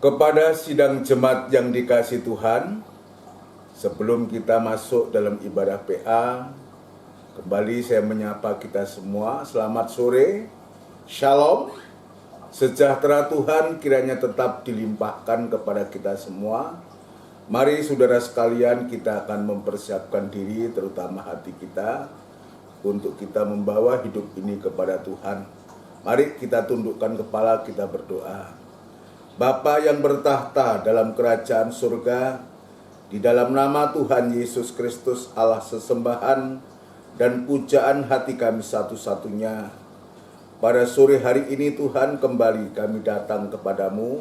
Kepada sidang jemaat yang dikasih Tuhan, sebelum kita masuk dalam ibadah PA, kembali saya menyapa kita semua. Selamat sore, Shalom, sejahtera Tuhan kiranya tetap dilimpahkan kepada kita semua. Mari saudara sekalian, kita akan mempersiapkan diri, terutama hati kita, untuk kita membawa hidup ini kepada Tuhan. Mari kita tundukkan kepala, kita berdoa. Bapa yang bertahta dalam kerajaan surga, di dalam nama Tuhan Yesus Kristus, Allah sesembahan dan pujaan hati kami satu-satunya, pada sore hari ini Tuhan, kembali kami datang kepadamu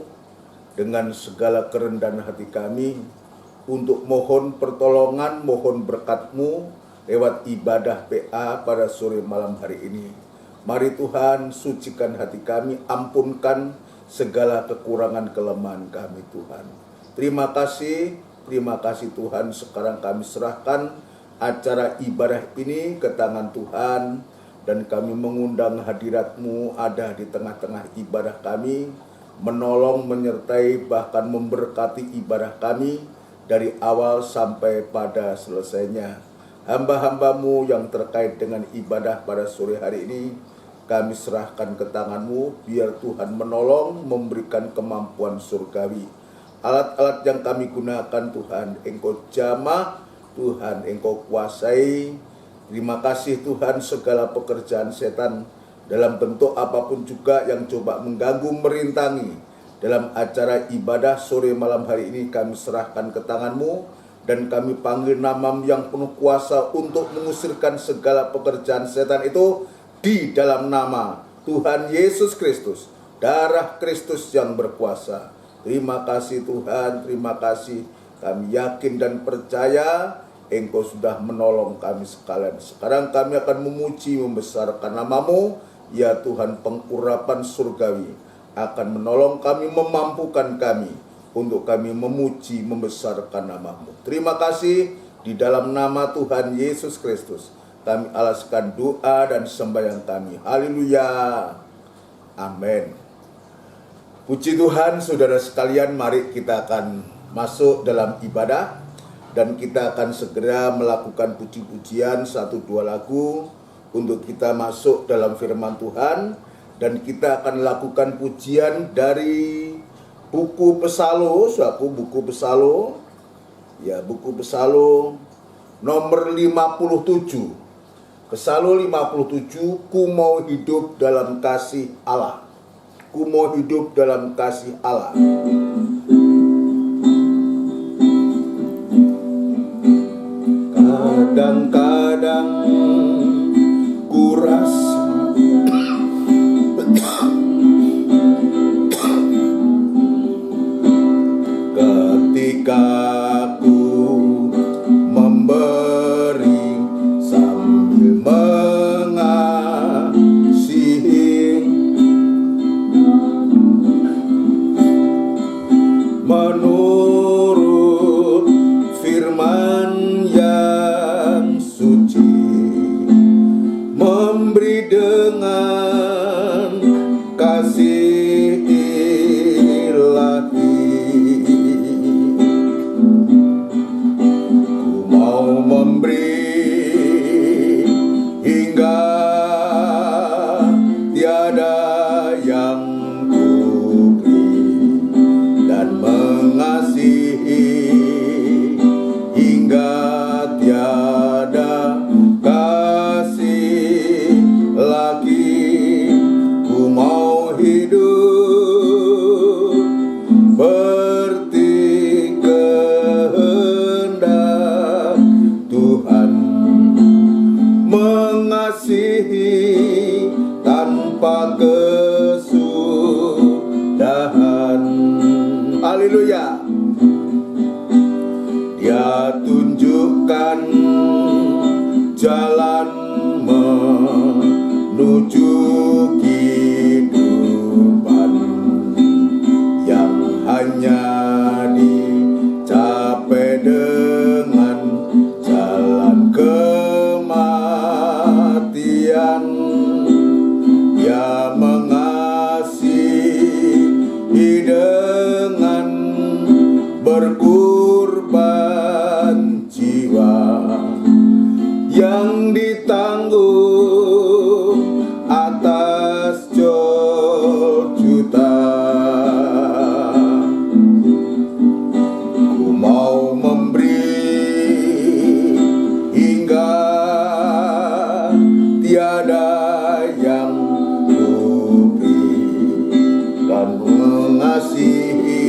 dengan segala kerendahan hati kami untuk mohon pertolongan, mohon berkat-Mu lewat ibadah PA pada sore malam hari ini. Mari Tuhan, sucikan hati kami, ampunkan segala kekurangan kelemahan kami Tuhan. Terima kasih Tuhan. Sekarang kami serahkan acara ibadah ini ke tangan Tuhan, dan kami mengundang hadirat-Mu ada di tengah-tengah ibadah kami, menolong, menyertai, bahkan memberkati ibadah kami dari awal sampai pada selesainya. Hamba-hamba-Mu yang terkait dengan ibadah pada sore hari ini, kami serahkan ke tangan-Mu, biar Tuhan menolong, memberikan kemampuan surgawi. Alat-alat yang kami gunakan Tuhan, Engkau jamah, Tuhan Engkau kuasai. Terima kasih Tuhan, segala pekerjaan setan dalam bentuk apapun juga yang coba mengganggu, merintangi dalam acara ibadah sore malam hari ini, kami serahkan ke tangan-Mu, dan kami panggil nama-Mu yang penuh kuasa untuk mengusirkan segala pekerjaan setan itu di dalam nama Tuhan Yesus Kristus, darah Kristus yang berkuasa. Terima kasih Tuhan, terima kasih. Kami yakin dan percaya Engkau sudah menolong kami sekalian. Sekarang kami akan memuji, membesarkan nama-Mu, ya Tuhan. Pengurapan surgawi akan menolong kami, memampukan kami untuk kami memuji, membesarkan nama-Mu. Terima kasih, di dalam nama Tuhan Yesus Kristus kami alaskan doa dan sembahyang kami. Haleluya. Amin. Puji Tuhan, saudara sekalian, mari kita akan masuk dalam ibadah, dan kita akan segera melakukan puji-pujian 1-2 lagu untuk kita masuk dalam firman Tuhan, dan kita akan lakukan pujian dari buku Pesalo, buku Pesalo, ya, buku Pesalo nomor 57. Pesalo 57, ku mau hidup dalam kasih Allah. Ku mau hidup dalam kasih Allah. Kadang-kadang ku rasa ketika ku memberi sambil mengasihi, menurut firman yang suci, memberi dengan kasih ilahi. Ku mau memberi hingga tiada yang ku beri, dan mengasihi hingga tiada kasih lagi. Ku mau hidup seperti kehendak Tuhan, mengasihi tanpa kesudahan. Haleluya. Dia tunjukkan jalan menuju kehidupan yang hanya dicapai dengan jalan kematian. Dia mengasihi dengan yang ditanggung atas juta. Ku mau memberi hingga tiada yang ku beri, dan mengasihi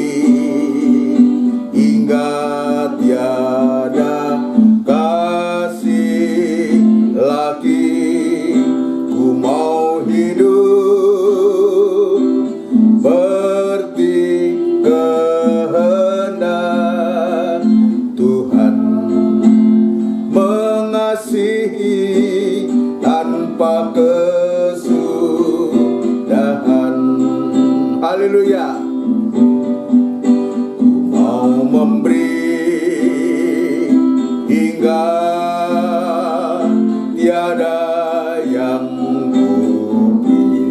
hingga tiada kasih lagi. Ku mau hidup seperti kehendak Tuhan, mengasihi tanpa kesudahan. Haleluya. Ku mau memberi hingga tiada yang ku beri,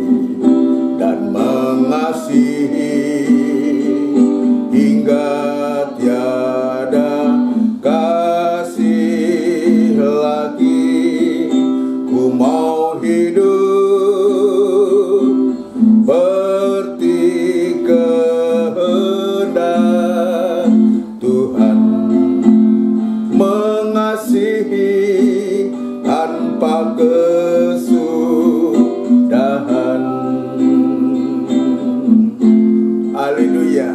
dan mengasihi hingga tiada kasih lagi. Ku mau hidup seperti kehendak Tuhan, mengasihi tanpa kesudahan. Haleluya.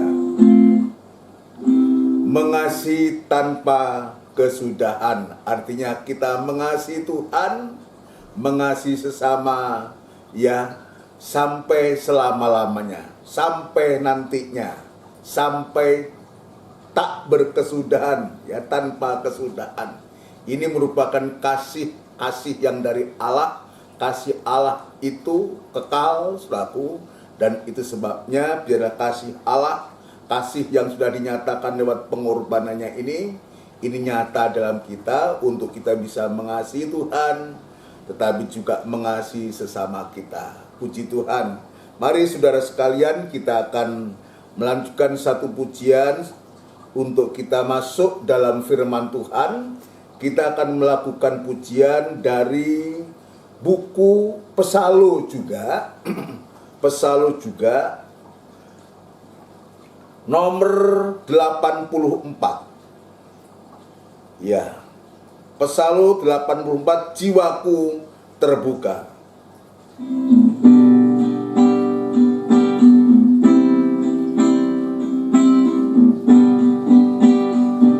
Mengasihi tanpa kesudahan artinya kita mengasihi Tuhan, mengasihi sesama, ya, sampai selama-lamanya, sampai nantinya, sampai tak berkesudahan, ya, tanpa kesudahan. Ini merupakan kasih yang dari Allah. Kasih Allah itu kekal, saudaraku, dan itu sebabnya biarlah kasih Allah, kasih yang sudah dinyatakan lewat pengorbanannya ini nyata dalam kita untuk kita bisa mengasihi Tuhan, tetapi juga mengasihi sesama kita. Puji Tuhan. Mari saudara sekalian, kita akan melanjutkan satu pujian untuk kita masuk dalam firman Tuhan. Kita akan melakukan pujian dari buku Pesalu juga. Pesalu juga nomor 84. Ya. Pesalu 84, jiwaku terbuka.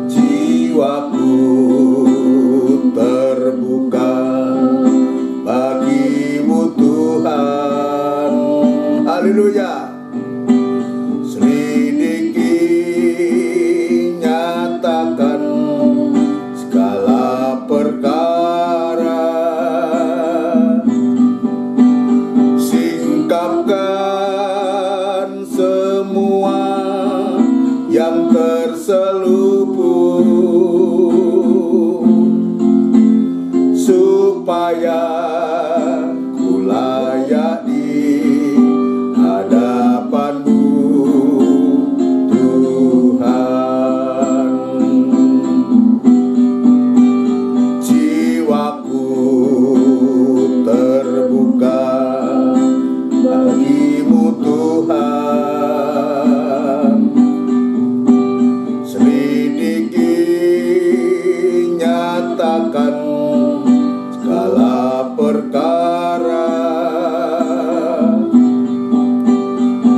Jiwaku terbuka bagimu Tuhan. Haleluya. Selidiki, nyatakan segala perkara, singkapkan semua yang terselubung, supaya ku layak di hadapanmu Tuhan. Jiwaku terbuka bagimu Tuhan. Selidiki, nyatakan segala perkara,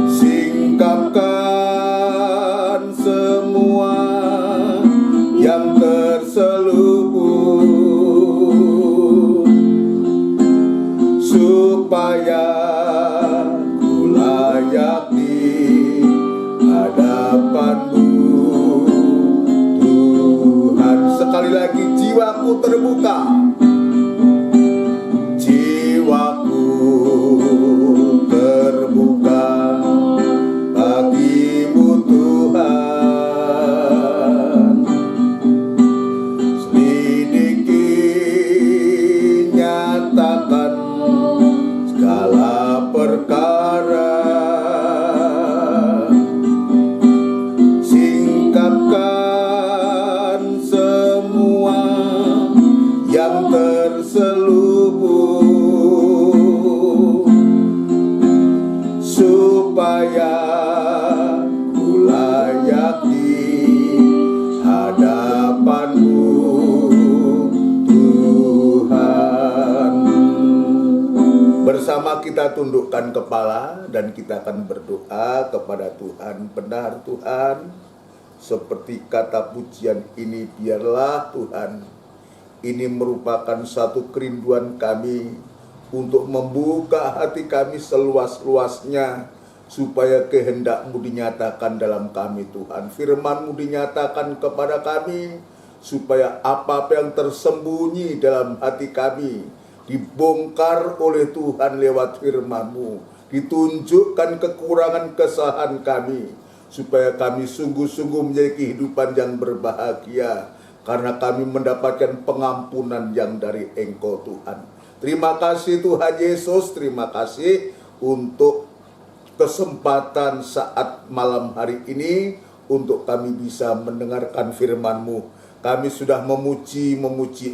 singkapkan semua yang terselubung, supaya ku layak di hadapanmu Tuhan. Sekali lagi, jiwaku terbuka. Jiwaku terbuka bagimu Tuhan. Selidiki, nyatakan segala perkara, singkapkan semua yang terselubung, Sama-sama kita tundukkan kepala dan kita akan berdoa kepada Tuhan. Benar Tuhan, seperti kata pujian ini, biarlah Tuhan, ini merupakan satu kerinduan kami untuk membuka hati kami seluas-luasnya, supaya kehendak-Mu dinyatakan dalam kami Tuhan. Firman-Mu dinyatakan kepada kami, supaya apa-apa yang tersembunyi dalam hati kami dibongkar oleh Tuhan lewat firman-Mu. Ditunjukkan kekurangan kesalahan kami, supaya kami sungguh-sungguh menjadi kehidupan yang berbahagia, karena kami mendapatkan pengampunan yang dari Engkau Tuhan. Terima kasih Tuhan Yesus, terima kasih untuk kesempatan saat malam hari ini, untuk kami bisa mendengarkan firman-Mu. Kami sudah memuji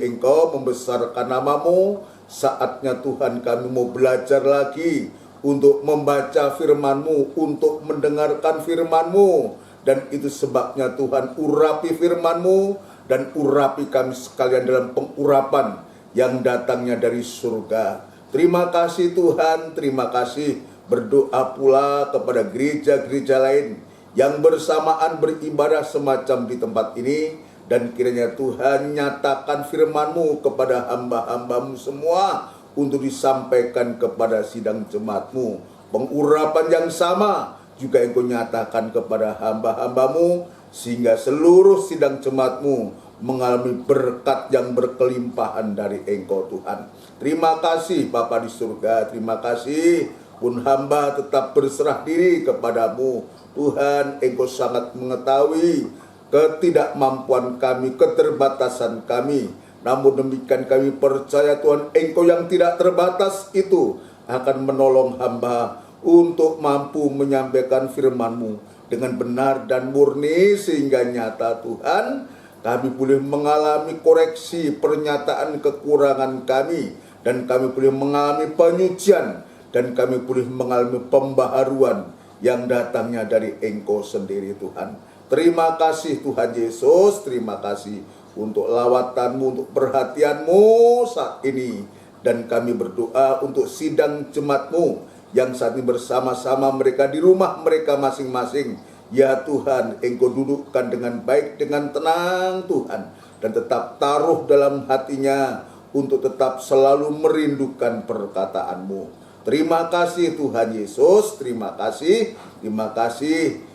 Engkau, membesarkan nama-Mu. Saatnya Tuhan kami mau belajar lagi untuk membaca firman-Mu, untuk mendengarkan firman-Mu. Dan itu sebabnya Tuhan, urapi firman-Mu dan urapi kami sekalian dalam pengurapan yang datangnya dari surga. Terima kasih Tuhan, terima kasih. Berdoa pula kepada gereja-gereja lain yang bersamaan beribadah semacam di tempat ini. Dan kiranya Tuhan nyatakan firman-Mu kepada hamba-hamba-Mu semua, untuk disampaikan kepada sidang jemaat-Mu. Pengurapan yang sama juga Engkau nyatakan kepada hamba-hamba-Mu, sehingga seluruh sidang jemaat-Mu mengalami berkat yang berkelimpahan dari Engkau Tuhan. Terima kasih Bapa di surga, terima kasih pun hamba tetap berserah diri kepadamu. Tuhan, Engkau sangat mengetahui ketidakmampuan kami, keterbatasan kami. Namun demikian kami percaya Tuhan, Engkau yang tidak terbatas itu akan menolong hamba untuk mampu menyampaikan firman-Mu dengan benar dan murni, sehingga nyata Tuhan, kami boleh mengalami koreksi pernyataan kekurangan kami, dan kami boleh mengalami penyucian, dan kami boleh mengalami pembaharuan yang datangnya dari Engkau sendiri Tuhan. Terima kasih Tuhan Yesus, terima kasih untuk lawatan-Mu, untuk perhatian-Mu saat ini. Dan kami berdoa untuk sidang jemaat-Mu yang saat ini bersama-sama mereka di rumah mereka masing-masing. Ya Tuhan, Engkau dudukkan dengan baik, dengan tenang Tuhan. Dan tetap taruh dalam hatinya untuk tetap selalu merindukan perkataan-Mu. Terima kasih Tuhan Yesus, terima kasih, terima kasih.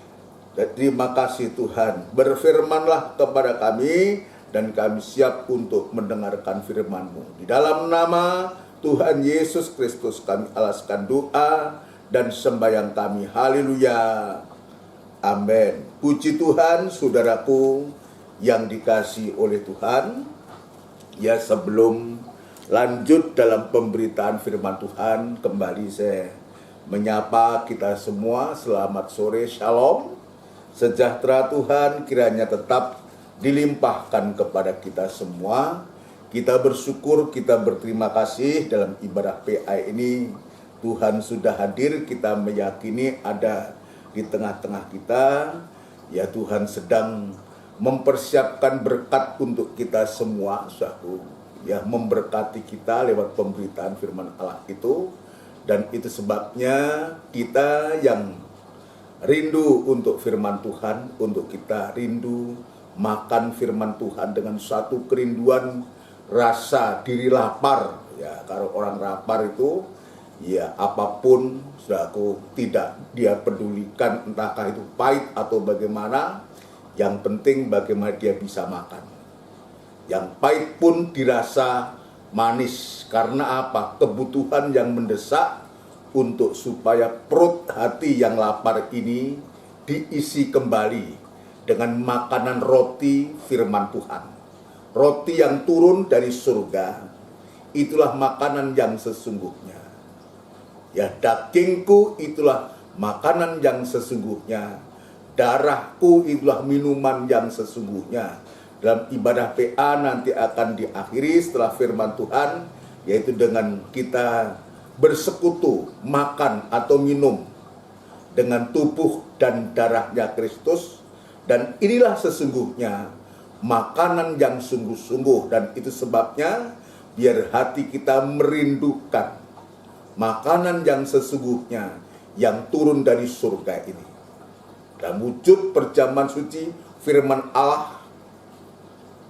Terima kasih Tuhan, berfirmanlah kepada kami dan kami siap untuk mendengarkan firman-Mu. Di dalam nama Tuhan Yesus Kristus kami alaskan doa dan sembahyang kami. Haleluya. Amin. Puji Tuhan, saudaraku yang dikasihi oleh Tuhan. Ya, sebelum lanjut dalam pemberitaan firman Tuhan, kembali saya menyapa kita semua. Selamat sore, shalom. Sejahtera Tuhan kiranya tetap dilimpahkan kepada kita semua. Kita bersyukur, kita berterima kasih dalam ibadah PA ini. Tuhan sudah hadir, kita meyakini ada di tengah-tengah kita. Ya, Tuhan sedang mempersiapkan berkat untuk kita semua, suatu ya, memberkati kita lewat pemberitaan firman Allah itu. Dan itu sebabnya kita yang rindu untuk firman Tuhan, untuk kita rindu makan firman Tuhan dengan satu kerinduan rasa diri lapar. Ya, kalau orang lapar itu ya apapun saudaraku tidak dia pedulikan, entahkah itu pahit atau bagaimana, yang penting bagaimana dia bisa makan. Yang pahit pun dirasa manis. Karena apa? Kebutuhan yang mendesak untuk supaya perut hati yang lapar ini diisi kembali dengan makanan roti firman Tuhan. Roti yang turun dari surga, itulah makanan yang sesungguhnya. Ya, dagingku itulah makanan yang sesungguhnya. Darahku itulah minuman yang sesungguhnya. Dalam ibadah PA nanti akan diakhiri setelah firman Tuhan, yaitu dengan kita bersekutu, makan atau minum dengan tubuh dan darahnya Kristus. Dan inilah sesungguhnya makanan yang sungguh-sungguh. Dan itu sebabnya biar hati kita merindukan makanan yang sesungguhnya yang turun dari surga ini. Dan wujud perjamuan suci firman Allah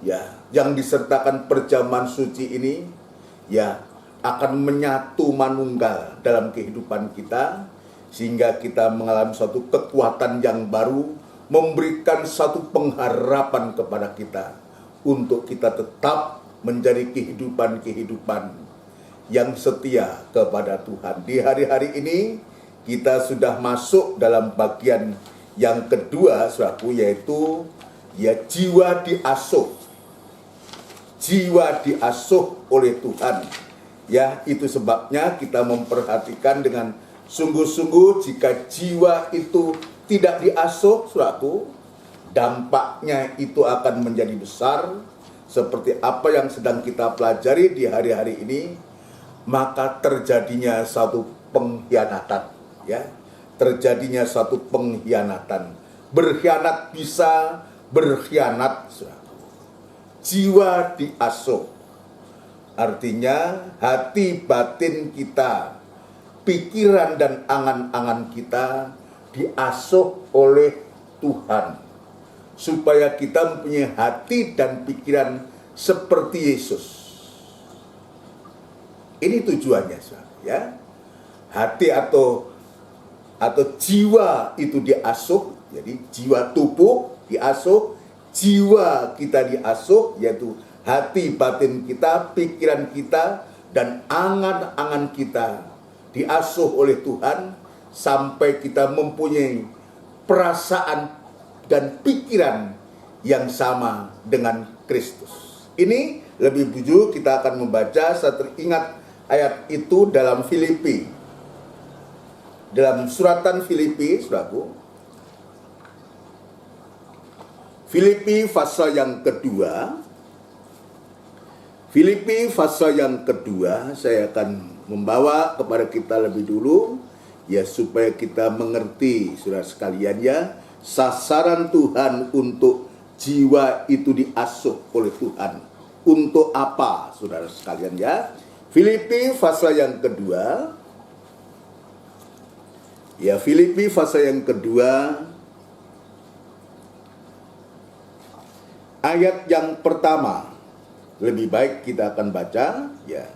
ya, yang disertakan perjamuan suci ini ya akan menyatu manunggal dalam kehidupan kita, sehingga kita mengalami suatu kekuatan yang baru, memberikan satu pengharapan kepada kita untuk kita tetap menjadi kehidupan yang setia kepada Tuhan. Di hari-hari ini kita sudah masuk dalam bagian yang kedua, saudaraku, yaitu ya jiwa diasuh. Jiwa diasuh oleh Tuhan. Ya, itu sebabnya kita memperhatikan dengan sungguh-sungguh jika jiwa itu tidak diasuh, saudaraku, dampaknya itu akan menjadi besar seperti apa yang sedang kita pelajari di hari-hari ini, maka terjadinya satu pengkhianatan, ya. Terjadinya satu pengkhianatan. Berkhianat bisa berkhianat, saudaraku. Jiwa diasuh. Artinya hati batin kita, pikiran dan angan-angan kita diasuh oleh Tuhan, supaya kita mempunyai hati dan pikiran seperti Yesus. Ini tujuannya, saudara, ya. Hati atau jiwa itu diasuh, jadi jiwa tubuh diasuh, jiwa kita diasuh, yaitu hati batin kita, pikiran kita, dan angan-angan kita diasuh oleh Tuhan, sampai kita mempunyai perasaan dan pikiran yang sama dengan Kristus. Ini lebih jujur kita akan membaca, saya teringat ayat itu dalam Filipi. Dalam suratan Filipi, saudaraku, Filipi pasal yang kedua, saya akan membawa kepada kita lebih dulu, ya, supaya kita mengerti, saudara sekalian, ya, sasaran Tuhan untuk jiwa itu diasuh oleh Tuhan. Untuk apa, saudara sekalian, ya? Filipi pasal yang kedua, ya, Filipi pasal yang kedua, ayat yang pertama. Lebih baik kita akan baca, ya.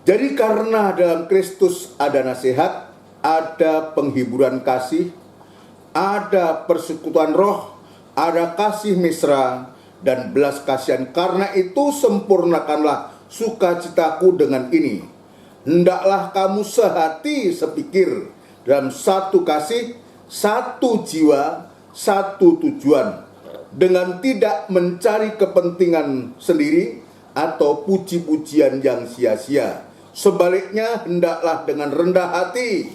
Jadi karena dalam Kristus ada nasihat, ada penghiburan kasih, ada persekutuan roh, ada kasih mesra dan belas kasihan. Karena itu sempurnakanlah sukacitaku dengan ini. Hendaklah kamu sehati sepikir dalam satu kasih, satu jiwa, satu tujuan, dengan tidak mencari kepentingan sendiri atau puji-pujian yang sia-sia. Sebaliknya hendaklah dengan rendah hati,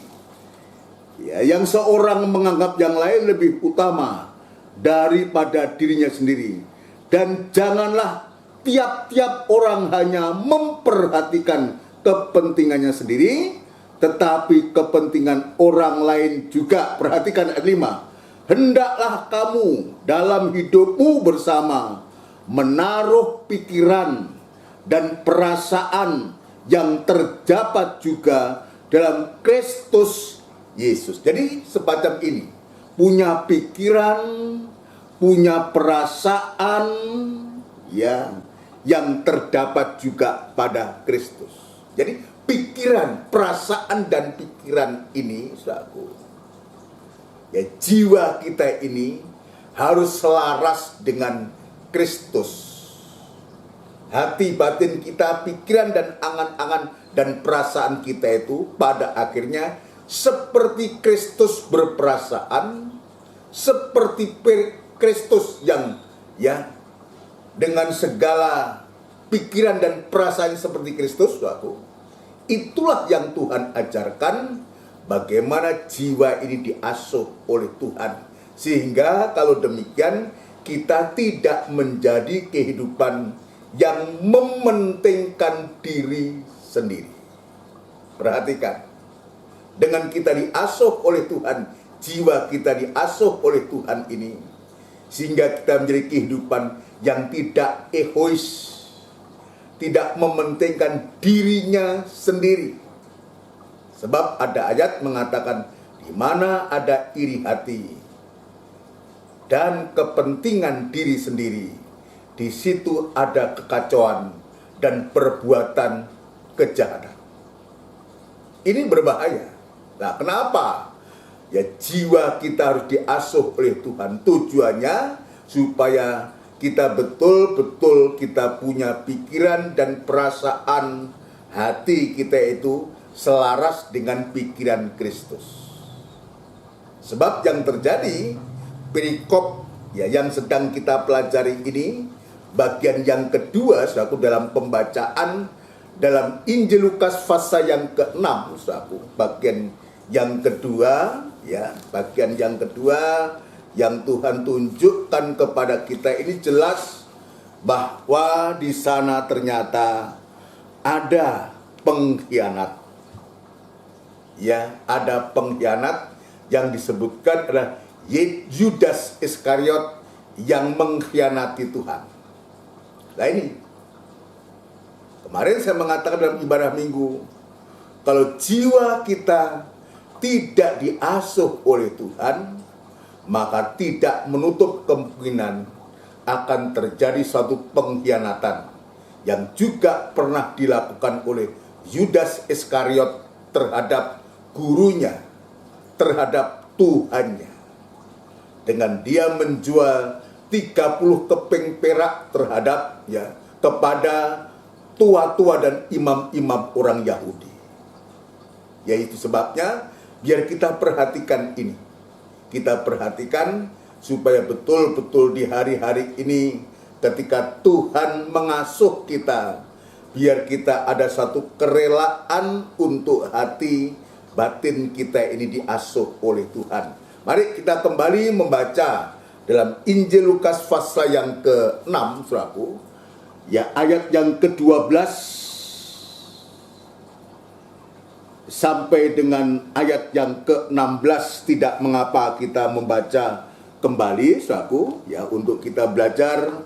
ya, yang seorang menganggap yang lain lebih utama daripada dirinya sendiri. Dan janganlah tiap-tiap orang hanya memperhatikan kepentingannya sendiri, tetapi kepentingan orang lain juga. Perhatikan ayat 5. Hendaklah kamu dalam hidupmu bersama menaruh pikiran dan perasaan yang terdapat juga dalam Kristus Yesus. Jadi semacam ini, punya pikiran, punya perasaan, ya, yang terdapat juga pada Kristus. Jadi pikiran, perasaan dan pikiran ini, saudaraku, ya, jiwa kita ini harus selaras dengan Kristus. Hati batin kita, pikiran dan angan-angan dan perasaan kita itu pada akhirnya seperti Kristus berperasaan, seperti Kristus yang, ya, dengan segala pikiran dan perasaan seperti Kristus, saudaraku. Itulah yang Tuhan ajarkan, bagaimana jiwa ini diasuh oleh Tuhan. Sehingga kalau demikian kita tidak menjadi kehidupan yang mementingkan diri sendiri. Perhatikan, dengan kita diasuh oleh Tuhan, jiwa kita diasuh oleh Tuhan ini, sehingga kita menjadi kehidupan yang tidak egois, tidak mementingkan dirinya sendiri. Sebab ada ayat mengatakan, di mana ada iri hati dan kepentingan diri sendiri, di situ ada kekacauan dan perbuatan kejahatan. Ini berbahaya. Nah, kenapa? Ya, jiwa kita harus diasuh oleh Tuhan. Tujuannya supaya kita betul-betul kita punya pikiran dan perasaan hati kita itu selaras dengan pikiran Kristus. Sebab yang terjadi, perikop ya yang sedang kita pelajari ini, bagian yang kedua, saudaraku, dalam pembacaan dalam Injil Lukas pasal yang ke-6, saudaraku, bagian yang kedua, ya, bagian yang kedua yang Tuhan tunjukkan kepada kita ini jelas bahwa di sana ternyata ada pengkhianat. Ya, ada pengkhianat yang disebutkan adalah Yudas Iskariot yang mengkhianati Tuhan. Nah ini, kemarin saya mengatakan dalam ibadah minggu, kalau jiwa kita tidak diasuh oleh Tuhan, maka tidak menutup kemungkinan akan terjadi suatu pengkhianatan yang juga pernah dilakukan oleh Yudas Iskariot terhadap gurunya, terhadap Tuhannya. Dengan dia menjual 30 keping perak terhadap kepada tua-tua dan imam-imam orang Yahudi. Yaitu sebabnya biar kita perhatikan ini. Kita perhatikan supaya betul-betul di hari-hari ini ketika Tuhan mengasuh kita, biar kita ada satu kerelaan untuk hati batin kita ini diasuh oleh Tuhan. Mari kita kembali membaca dalam Injil Lukas pasal yang ke-6, saudaraku, ya, ayat yang ke-12 sampai dengan ayat yang ke-16. Tidak mengapa kita membaca kembali, saudaraku, ya, untuk kita belajar.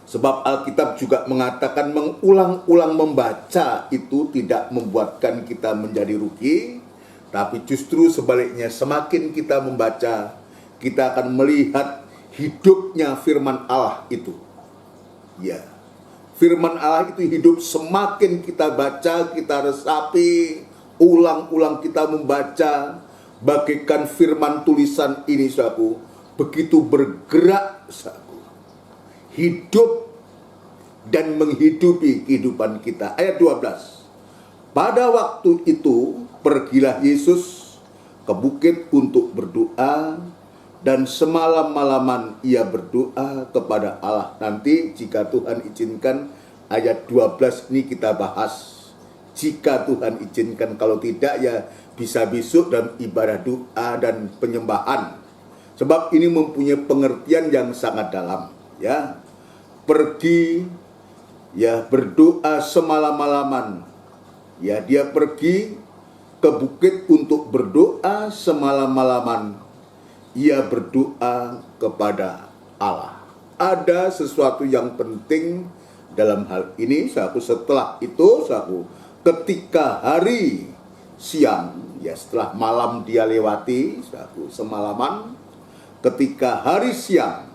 Sebab Alkitab juga mengatakan mengulang-ulang membaca itu tidak membuatkan kita menjadi rugi, tapi justru sebaliknya, semakin kita membaca, kita akan melihat hidupnya firman Allah itu. Ya, firman Allah itu hidup semakin kita baca, kita resapi, ulang-ulang kita membaca, bagaikan firman tulisan ini, saudaraku, begitu bergerak, saudaraku, hidup dan menghidupi kehidupan kita. Ayat 12. Pada waktu itu pergilah Yesus ke bukit untuk berdoa, dan semalam-malaman ia berdoa kepada Allah. Nanti jika Tuhan izinkan ayat 12 ini kita bahas. Jika Tuhan izinkan, kalau tidak ya bisa besok dalam ibadah doa dan penyembahan. Sebab ini mempunyai pengertian yang sangat dalam, ya. Pergi, ya, berdoa semalam-malaman. Ya, dia pergi ke bukit untuk berdoa semalam-malaman. Ia berdoa kepada Allah. Ada sesuatu yang penting dalam hal ini, saudaraku. Setelah itu, saudaraku, ketika hari siang, ya, setelah malam dia lewati, saudaraku, semalaman, ketika hari siang,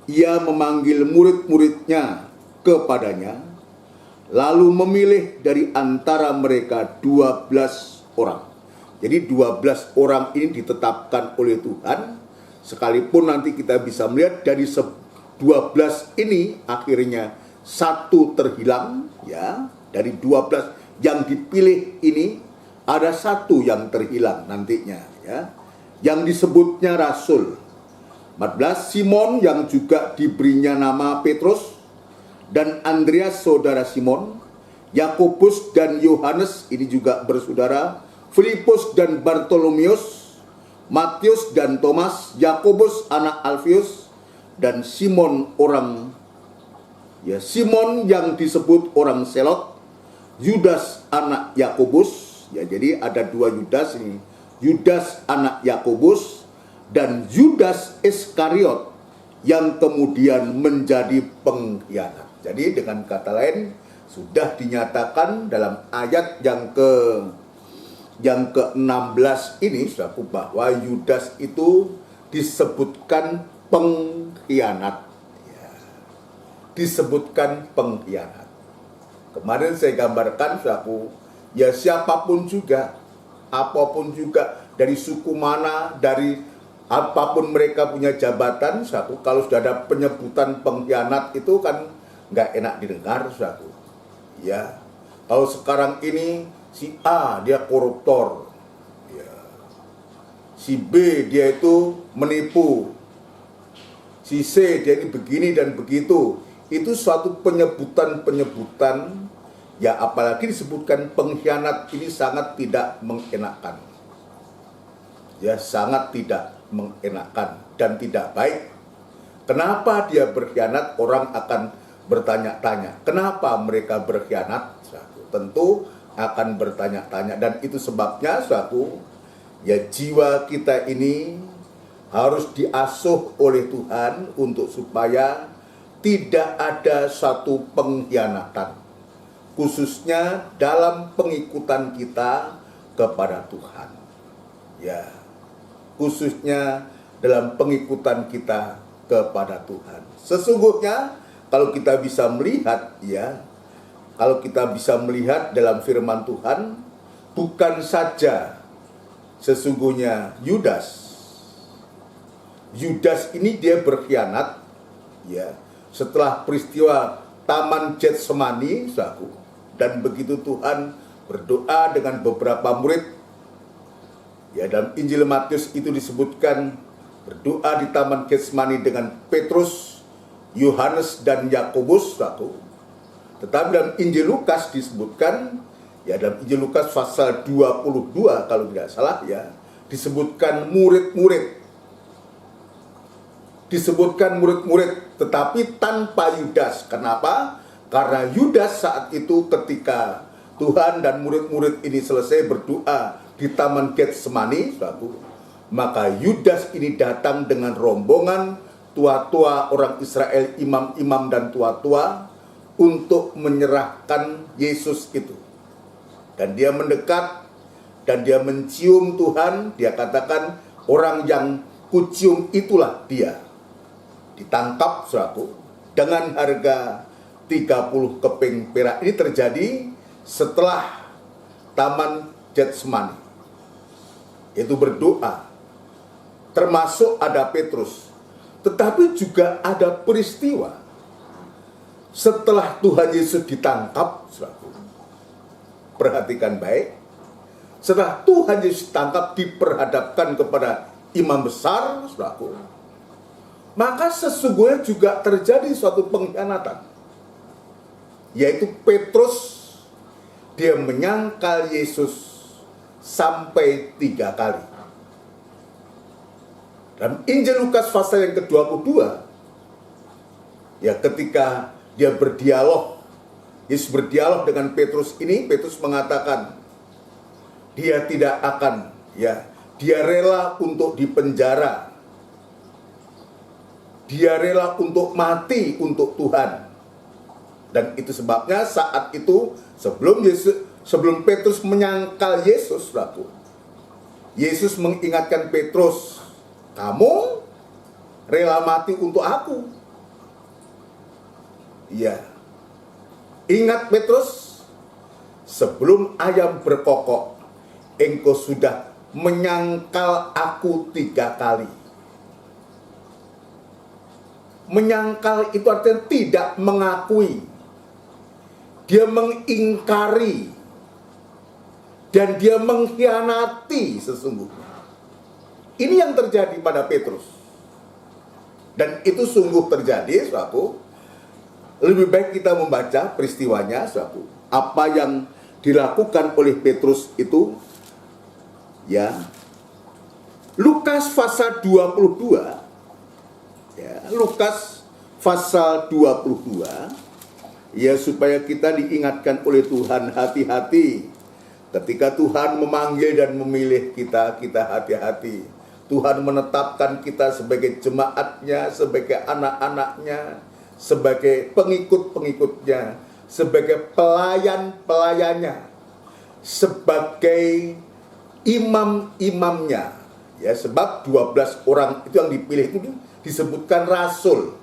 ia memanggil murid-muridnya kepadanya, lalu memilih dari antara mereka 12 orang. Jadi 12 orang ini ditetapkan oleh Tuhan, sekalipun nanti kita bisa melihat dari 12 ini akhirnya satu terhilang, ya. Dari 12 yang dipilih ini ada satu yang terhilang nantinya, ya. Yang disebutnya rasul. 14, Simon yang juga diberinya nama Petrus, dan Andreas saudara Simon, Yakobus dan Yohanes, ini juga bersaudara, Filipus dan Bartolomeus, Matius dan Thomas, Yakobus anak Alfius, dan Simon Simon yang disebut orang Selot, Yudas anak Yakobus, ya, jadi ada dua Yudas ini, Yudas anak Yakobus, dan Yudas Iskariot yang kemudian menjadi pengkhianat. Jadi dengan kata lain, sudah dinyatakan dalam ayat yang ke-16 ini, saudaraku, bahwa Yudas itu disebutkan pengkhianat. Ya, disebutkan pengkhianat. Kemarin saya gambarkan, saudaraku, ya siapapun juga, apapun juga, dari suku mana, dari apapun mereka punya jabatan, saudaraku, kalau sudah ada penyebutan pengkhianat itu kan nggak enak didengar, saudaraku. Ya, kalau sekarang ini si A dia koruptor, ya. Si B dia itu menipu, si C dia ini begini dan begitu. Itu suatu penyebutan, ya apalagi disebutkan pengkhianat, ini sangat tidak mengenakan. Ya, sangat tidak mengenakan dan tidak baik. Kenapa dia berkhianat? Orang akan bertanya-tanya, kenapa mereka berkhianat? Tentu akan bertanya-tanya, dan itu sebabnya ya jiwa kita ini harus diasuh oleh Tuhan untuk supaya tidak ada satu pengkhianatan, khususnya dalam pengikutan kita kepada Tuhan. Ya, khususnya dalam pengikutan kita kepada Tuhan. Sesungguhnya kalau kita bisa melihat, ya, kalau kita bisa melihat dalam firman Tuhan, bukan saja sesungguhnya Yudas ini dia berkhianat, ya, setelah peristiwa Taman Getsemani, dan begitu Tuhan berdoa dengan beberapa murid, ya, dalam Injil Matius itu disebutkan berdoa di Taman Getsemani dengan Petrus, Yohanes dan Yakobus, tetapi dalam Injil Lukas disebutkan, ya, dalam Injil Lukas pasal 22 kalau tidak salah, ya, disebutkan murid-murid, tetapi tanpa Yudas. Kenapa? Karena Yudas saat itu ketika Tuhan dan murid-murid ini selesai berdoa di Taman Getsemani, maka Yudas ini datang dengan rombongan tua-tua orang Israel, imam-imam dan tua-tua, untuk menyerahkan Yesus itu. Dan dia mendekat, dan dia mencium Tuhan. Dia katakan, orang yang kucium itulah dia. Ditangkap, dengan harga 30 keping perak. Ini terjadi setelah Taman Getsemani. Itu berdoa. Termasuk ada Petrus. Tetapi juga ada peristiwa setelah Tuhan Yesus ditangkap, perhatikan baik. Setelah Tuhan Yesus ditangkap, diperhadapkan kepada imam besar, maka sesungguhnya juga terjadi suatu pengkhianatan, yaitu Petrus, dia menyangkal Yesus sampai 3 kali. Dalam Injil Lukas pasal yang ke-22, ya, ketika dia berdialog, Yesus berdialog dengan Petrus ini, Petrus mengatakan dia tidak akan, ya, dia rela untuk dipenjara, dia rela untuk mati untuk Tuhan. Dan itu sebabnya saat itu sebelum Petrus menyangkal Yesus, Yesus mengingatkan Petrus, kamu rela mati untuk aku. Ya, ingat Petrus, sebelum ayam berkokok, engkau sudah menyangkal aku 3 kali. Menyangkal itu artinya tidak mengakui, dia mengingkari, dan dia mengkhianati sesungguhnya. Ini yang terjadi pada Petrus. Dan itu sungguh terjadi, lebih baik kita membaca peristiwanya, apa yang dilakukan oleh Petrus itu, ya. Lukas pasal 22, ya, Lukas pasal 22, ya, supaya kita diingatkan oleh Tuhan, hati-hati ketika Tuhan memanggil dan memilih kita, kita hati-hati. Tuhan menetapkan kita sebagai jemaatnya, sebagai anak-anaknya, sebagai pengikut-pengikutnya, sebagai pelayan-pelayannya, sebagai imam-imamnya. Ya, sebab 12 orang itu yang dipilih itu disebutkan rasul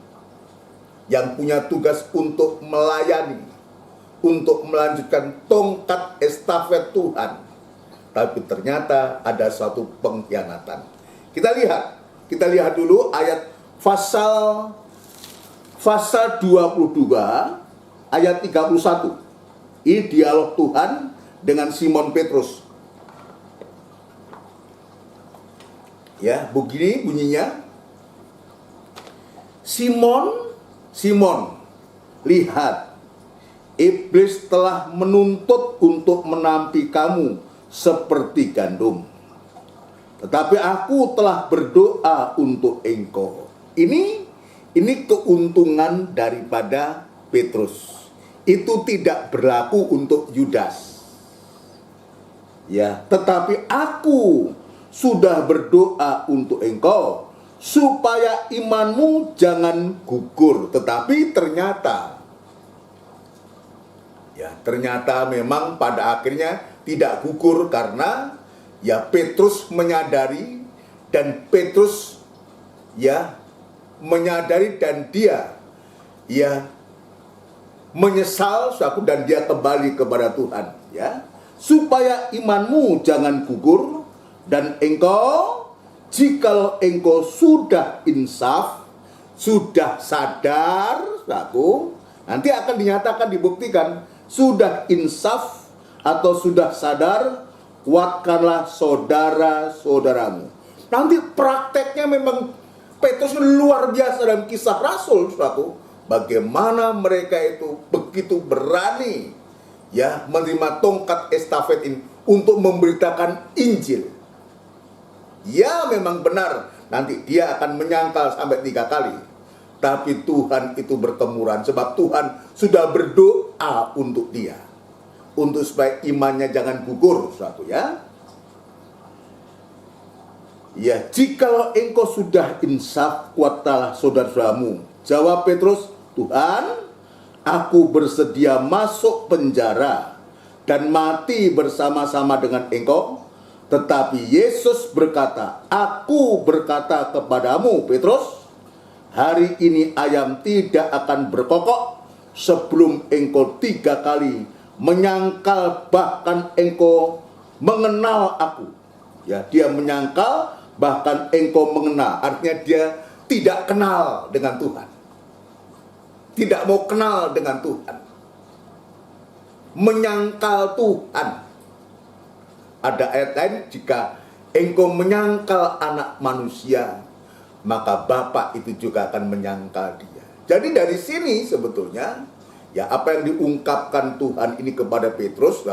yang punya tugas untuk melayani, untuk melanjutkan tongkat estafet Tuhan. Tapi ternyata ada suatu pengkhianatan. Kita lihat dulu ayat pasal 22 ayat 31. Ini dialog Tuhan dengan Simon Petrus. Ya, begini bunyinya. Simon, lihat, iblis telah menuntut untuk menampi kamu seperti gandum. Tetapi aku telah berdoa untuk engkau. Ini keuntungan daripada Petrus. Itu tidak berlaku untuk Yudas. Ya, tetapi aku sudah berdoa untuk engkau supaya imanmu jangan gugur. Tetapi ternyata memang pada akhirnya tidak gugur karena ya Petrus menyadari dan dia menyesal dan dia kembali kepada Tuhan, ya, supaya imanmu jangan gugur dan engkau, jikalau engkau sudah insaf, sudah sadar, nanti akan dinyatakan, dibuktikan, sudah insaf atau sudah sadar, kuatkanlah saudara-saudaramu. Nanti prakteknya memang Petrus luar biasa dalam kisah Rasul, bagaimana mereka itu begitu berani, ya, menerima tongkat estafet ini untuk memberitakan Injil. Ya, memang benar, nanti dia akan menyangkal sampai 3 kali. Tapi Tuhan itu berkemuran, sebab Tuhan sudah berdoa untuk dia, untuk supaya imannya jangan gugur, ya. Ya, jikalau engkau sudah insaf, kuatkanlah saudara-saudaramu. Jawab Petrus, Tuhan, aku bersedia masuk penjara dan mati bersama-sama dengan engkau. Tetapi Yesus berkata, aku berkata kepadamu, Petrus, hari ini ayam tidak akan berkokok sebelum engkau 3 kali menyangkal, bahkan engkau mengenal aku. Ya, dia menyangkal, bahkan engkau mengenal. Artinya dia tidak kenal dengan Tuhan, tidak mau kenal dengan Tuhan, menyangkal Tuhan. Ada ayat lain, jika engkau menyangkal anak manusia, maka Bapa itu juga akan menyangkal dia. Jadi dari sini sebetulnya, ya, apa yang diungkapkan Tuhan ini kepada Petrus,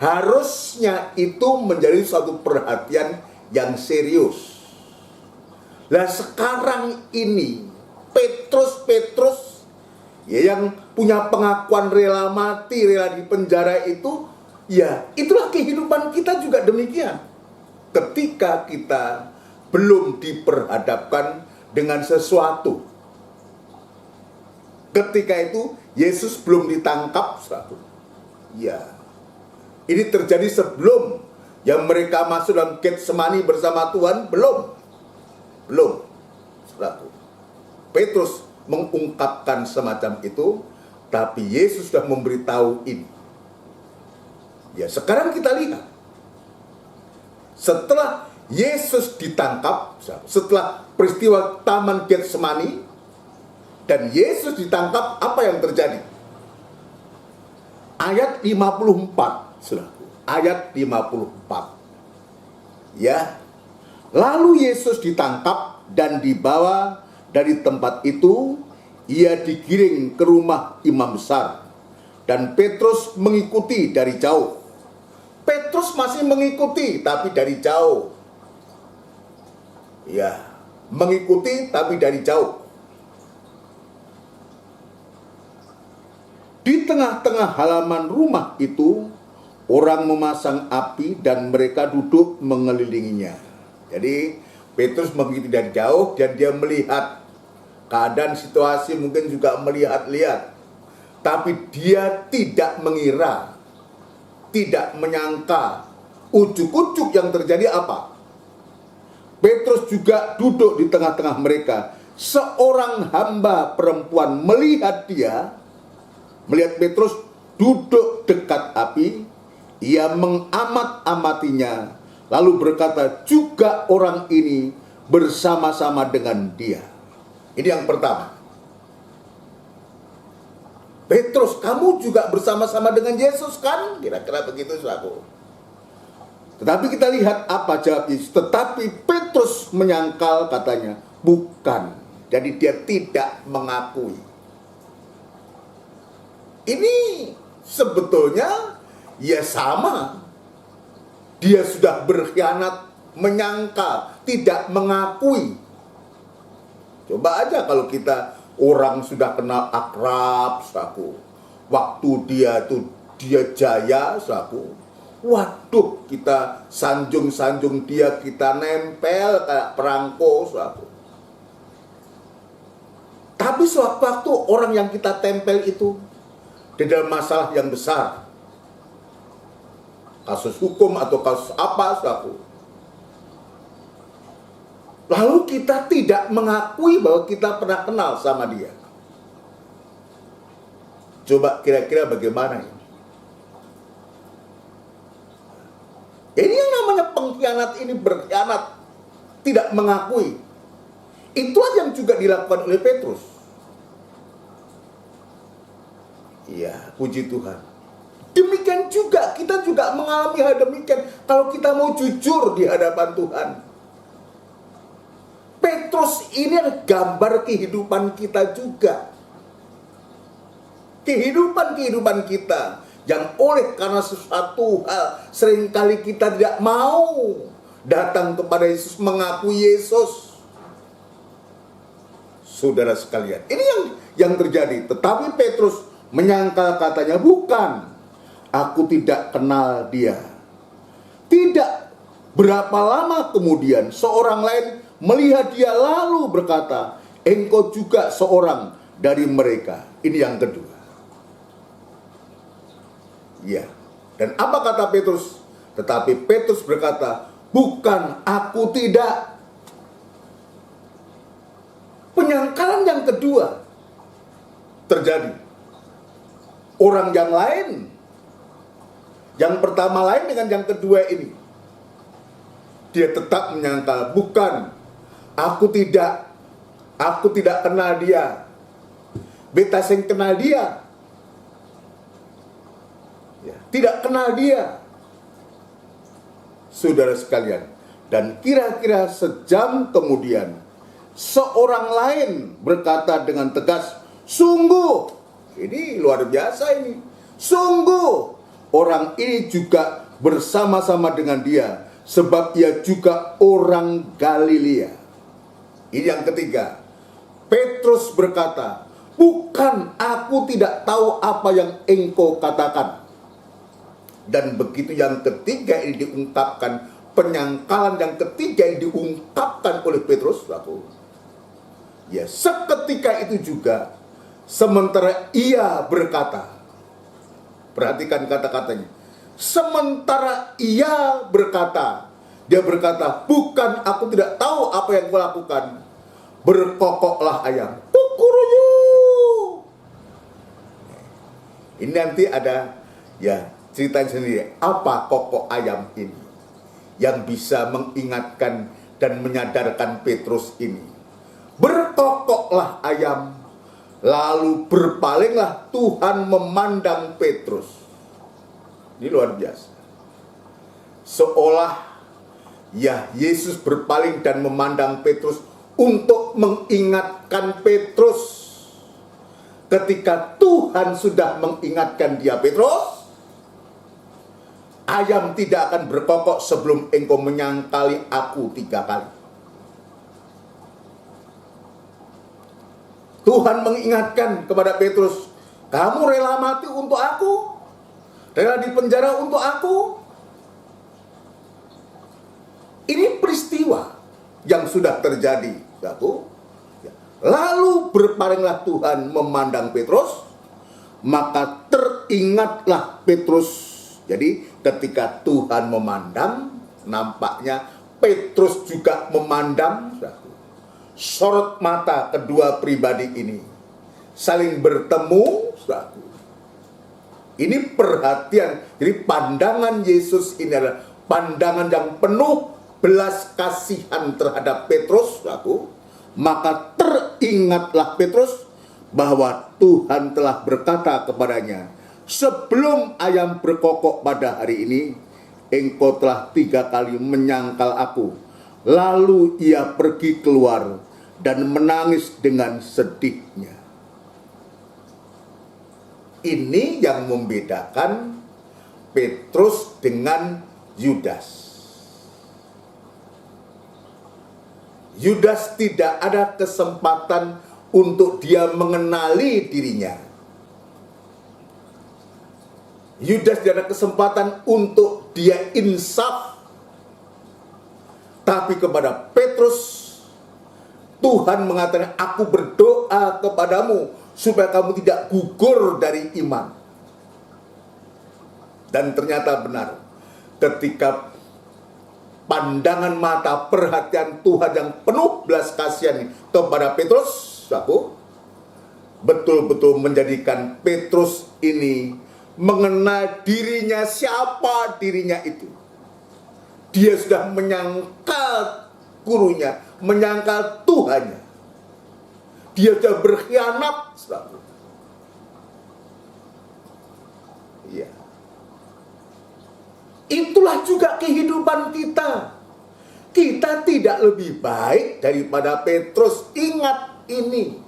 harusnya itu menjadi suatu perhatian yang serius. Nah, sekarang ini Petrus ya, yang punya pengakuan rela mati, rela di penjara itu, ya, itulah kehidupan kita juga demikian. Ketika kita belum diperhadapkan dengan sesuatu, ketika itu Yesus belum ditangkap, ya, ini terjadi sebelum yang mereka masuk dalam Getsemani bersama Tuhan, belum. Petrus mengungkapkan semacam itu, tapi Yesus sudah memberitahu ini. Ya, sekarang kita lihat, setelah Yesus ditangkap, setelah peristiwa Taman Getsemani, dan Yesus ditangkap, apa yang terjadi? Ayat 54, ayat 54. Ya, lalu Yesus ditangkap dan dibawa dari tempat itu, ia digiring ke rumah imam besar, dan Petrus mengikuti dari jauh. Petrus masih mengikuti, tapi dari jauh. Ya, mengikuti tapi dari jauh. Di tengah-tengah halaman rumah itu, orang memasang api dan mereka duduk mengelilinginya. Jadi Petrus mengikuti dari jauh dan dia melihat keadaan situasi, mungkin juga melihat-lihat. Tapi dia tidak mengira, tidak menyangka ujuk-ujuk yang terjadi apa? Petrus juga duduk di tengah-tengah mereka. Seorang hamba perempuan melihat Petrus duduk dekat api. Ia mengamat-amatinya, lalu berkata, juga orang ini bersama-sama dengan dia. Ini yang pertama. Petrus, kamu juga bersama-sama dengan Yesus kan? Kira-kira begitu, saudaraku. Tetapi kita lihat apa jawab Yesus. Tetapi Petrus menyangkal, katanya, bukan. Jadi dia tidak mengakui. Ini sebetulnya ya sama. Dia sudah berkhianat, menyangkal, tidak mengakui. Coba aja kalau kita orang sudah kenal akrab, saudaraku. Waktu dia jaya, saudaraku. Waduh, kita sanjung-sanjung dia, kita nempel kayak perangko, saudaraku. Tapi sewaktu orang yang kita tempel itu di dalam masalah yang besar, kasus hukum atau kasus apa, saudaraku, lalu kita tidak mengakui bahwa kita pernah kenal sama dia. Coba kira-kira bagaimana ini? Ini yang namanya pengkhianat, ini berkhianat, tidak mengakui. Itu aja yang juga dilakukan oleh Petrus. Iya, puji Tuhan. Demikian juga, kita juga mengalami hal demikian. Kalau kita mau jujur di hadapan Tuhan. Petrus ini adalah gambar kehidupan kita juga. Kehidupan kita. Yang oleh karena sesuatu hal seringkali kita tidak mau datang kepada Yesus, mengakui Yesus. Saudara sekalian, ini yang terjadi. Tetapi Petrus menyangkal, katanya, bukan, aku tidak kenal dia. Tidak berapa lama kemudian seorang lain melihat dia lalu berkata, engkau juga seorang dari mereka. Ini yang kedua. Ya. Dan apa kata Petrus? Tetapi Petrus berkata, bukan, aku tidak. Penyangkalan yang kedua terjadi. Orang yang lain, yang pertama lain dengan yang kedua ini, dia tetap menyangkal, bukan, aku tidak kenal dia. Beta sing kenal dia. Ya, tidak kenal dia. Saudara sekalian, dan kira-kira sejam kemudian seorang lain berkata dengan tegas, sungguh, ini luar biasa ini, sungguh orang ini juga bersama-sama dengan dia, sebab ia juga orang Galilea. Ini yang ketiga. Petrus berkata, bukan, aku tidak tahu apa yang engkau katakan. Dan begitu yang ketiga ini diungkapkan, penyangkalan yang ketiga ini diungkapkan oleh Petrus, ya, seketika itu juga, sementara ia berkata, perhatikan kata-katanya, sementara ia berkata, dia berkata, bukan, aku tidak tahu apa yang kau lakukan, berkokoklah ayam, kukuruyu. Ini nanti ada, ya, ceritanya sendiri, apa kokok ayam ini yang bisa mengingatkan dan menyadarkan Petrus ini. Berkokoklah ayam, lalu berpalinglah Tuhan memandang Petrus. Ini luar biasa. Seolah ya Yesus berpaling dan memandang Petrus untuk mengingatkan Petrus. Ketika Tuhan sudah mengingatkan dia, Petrus, ayam tidak akan berkokok sebelum engkau menyangkali aku 3 kali. Tuhan mengingatkan kepada Petrus, kamu rela mati untuk aku? Rela dipenjara untuk aku? Ini peristiwa yang sudah terjadi. Satu. Lalu berpalinglah Tuhan memandang Petrus, maka teringatlah Petrus. Jadi ketika Tuhan memandang, nampaknya Petrus juga memandang. Sorot mata kedua pribadi ini saling bertemu. Ini perhatian. Jadi pandangan Yesus ini adalah pandangan yang penuh belas kasihan terhadap Petrus. Maka teringatlah Petrus bahwa Tuhan telah berkata kepadanya, sebelum ayam berkokok pada hari ini, engkau telah 3 kali menyangkal aku. Lalu ia pergi keluar dan menangis dengan sedihnya. Ini yang membedakan Petrus dengan Yudas. Yudas tidak ada kesempatan untuk dia mengenali dirinya. Yudas tidak ada kesempatan untuk dia insaf. Tapi kepada Petrus, Tuhan mengatakan, aku berdoa kepadamu supaya kamu tidak gugur dari iman. Dan ternyata benar, ketika pandangan mata perhatian Tuhan yang penuh belas kasihan kepada Petrus, betul-betul menjadikan Petrus ini mengenal dirinya, siapa dirinya itu. Dia sudah menyangkal gurunya, menyangkal Tuhannya. Dia sudah berkhianat. Iya. Itulah juga kehidupan kita. Kita tidak lebih baik daripada Petrus. Ingat ini.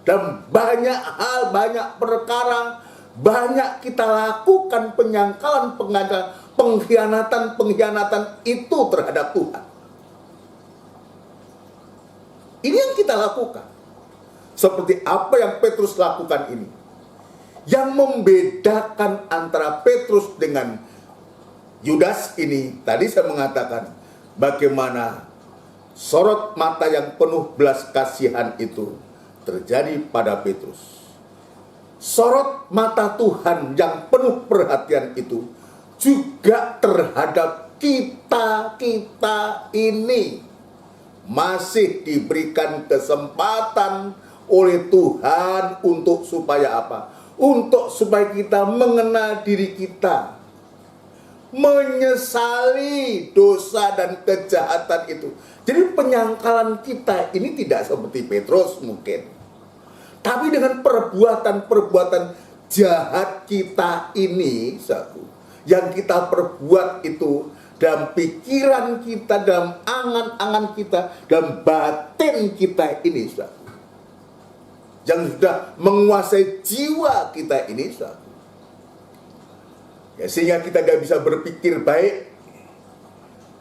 Dan banyak hal, banyak perkara, banyak kita lakukan penyangkalan, pengkhianatan itu terhadap Tuhan. Ini yang kita lakukan. Seperti apa yang Petrus lakukan ini. Yang membedakan antara Petrus dengan Yudas ini, tadi saya mengatakan bagaimana sorot mata yang penuh belas kasihan itu terjadi pada Petrus. Sorot mata Tuhan yang penuh perhatian itu juga terhadap kita ini masih diberikan kesempatan oleh Tuhan untuk supaya apa? Untuk supaya kita mengenal diri kita, menyesali dosa dan kejahatan itu. Jadi penyangkalan kita ini tidak seperti Petrus mungkin, tapi dengan perbuatan-perbuatan jahat kita ini, yang kita perbuat itu dalam pikiran kita, dalam angan-angan kita, dalam batin kita ini, yang sudah menguasai jiwa kita ini, ya, sehingga kita tidak bisa berpikir baik,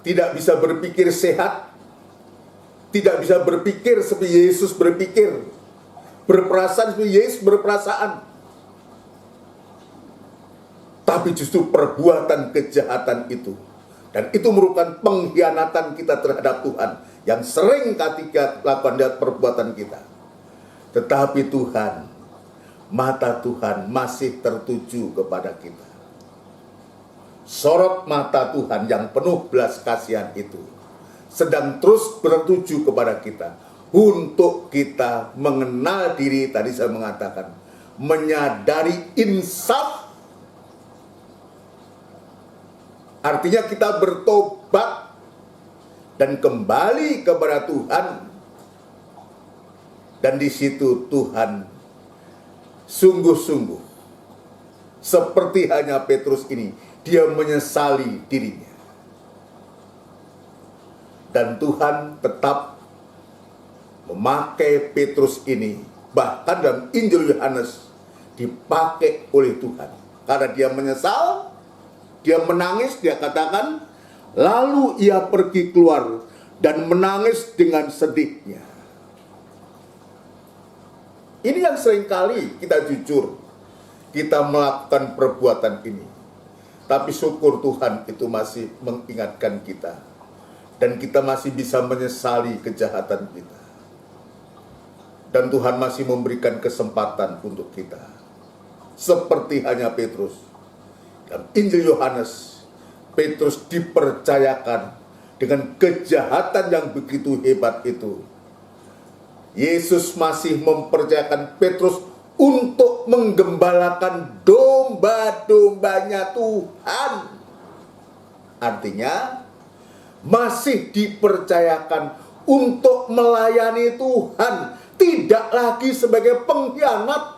tidak bisa berpikir sehat, tidak bisa berpikir seperti Yesus berpikir, berperasaan seperti Yesus berperasaan. Tapi justru perbuatan kejahatan itu, dan itu merupakan pengkhianatan kita terhadap Tuhan yang sering ketika lakukan perbuatan kita. Tetapi Tuhan, mata Tuhan masih tertuju kepada kita. Sorot mata Tuhan yang penuh belas kasihan itu sedang terus tertuju kepada kita untuk kita mengenal diri. Tadi saya mengatakan, menyadari insaf. Artinya kita bertobat dan kembali kepada Tuhan. Dan di situ Tuhan sungguh-sungguh, seperti hanya Petrus ini, dia menyesali dirinya. Dan Tuhan tetap memakai Petrus ini, bahkan dalam Injil Yohanes dipakai oleh Tuhan. Karena dia menyesal, dia menangis, dia katakan, lalu ia pergi keluar dan menangis dengan sedihnya. Ini yang seringkali kita jujur, kita melakukan perbuatan ini. Tapi syukur Tuhan itu masih mengingatkan kita. dan kita masih bisa menyesali kejahatan kita. Dan Tuhan masih memberikan kesempatan untuk kita. Seperti hanya Petrus. Dalam Injil Yohanes, Petrus dipercayakan dengan kejahatan yang begitu hebat itu. Yesus masih mempercayakan Petrus untuk menggembalakan domba-dombanya Tuhan. Artinya, masih dipercayakan untuk melayani Tuhan. Tidak lagi sebagai pengkhianat.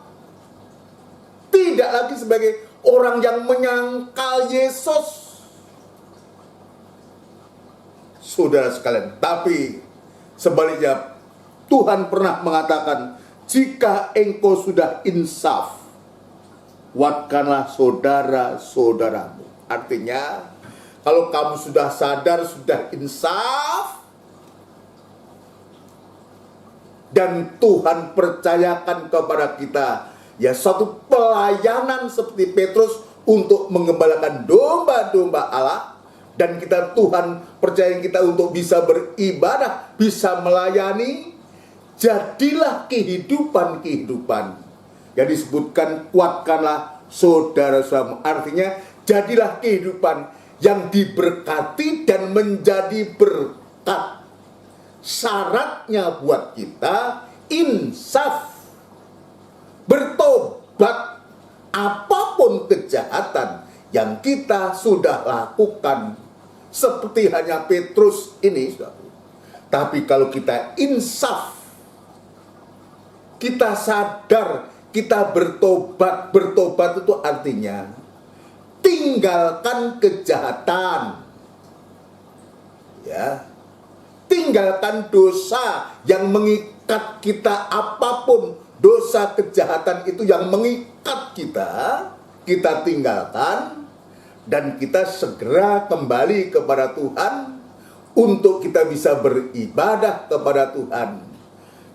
Tidak lagi sebagai orang yang menyangkal Yesus. Saudara sekalian, tapi sebaliknya Tuhan pernah mengatakan, jika engkau sudah insaf, kuatkanlah saudara-saudaramu. Artinya, kalau kamu sudah sadar, sudah insaf, dan Tuhan percayakan kepada kita, ya suatu pelayanan seperti Petrus untuk menggembalakan domba-domba Allah, dan kita Tuhan percaya kita untuk bisa beribadah, bisa melayani, jadilah kehidupan-kehidupan yang disebutkan kuatkanlah saudara-saudaramu. Artinya jadilah kehidupan yang diberkati dan menjadi berkat. Syaratnya buat kita insaf, bertobat apapun kejahatan yang kita sudah lakukan, seperti hanya Petrus ini. Tapi kalau kita insaf, kita sadar, kita bertobat. Bertobat itu artinya tinggalkan kejahatan, ya, tinggalkan dosa yang mengikat kita. Apapun dosa kejahatan itu yang mengikat kita tinggalkan, dan kita segera kembali kepada Tuhan untuk kita bisa beribadah kepada Tuhan,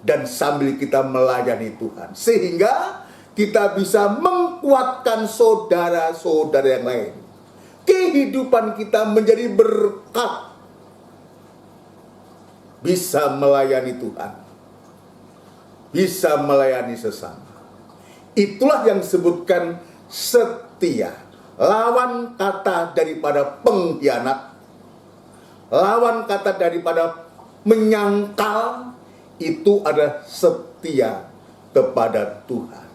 dan sambil kita melayani Tuhan, sehingga kita bisa mengkuatkan saudara-saudara yang lain. Kehidupan kita menjadi berkat, bisa melayani Tuhan, bisa melayani sesama. Itulah yang disebutkan setia. Lawan kata daripada pengkhianat, lawan kata daripada menyangkal, itu adalah setia kepada Tuhan.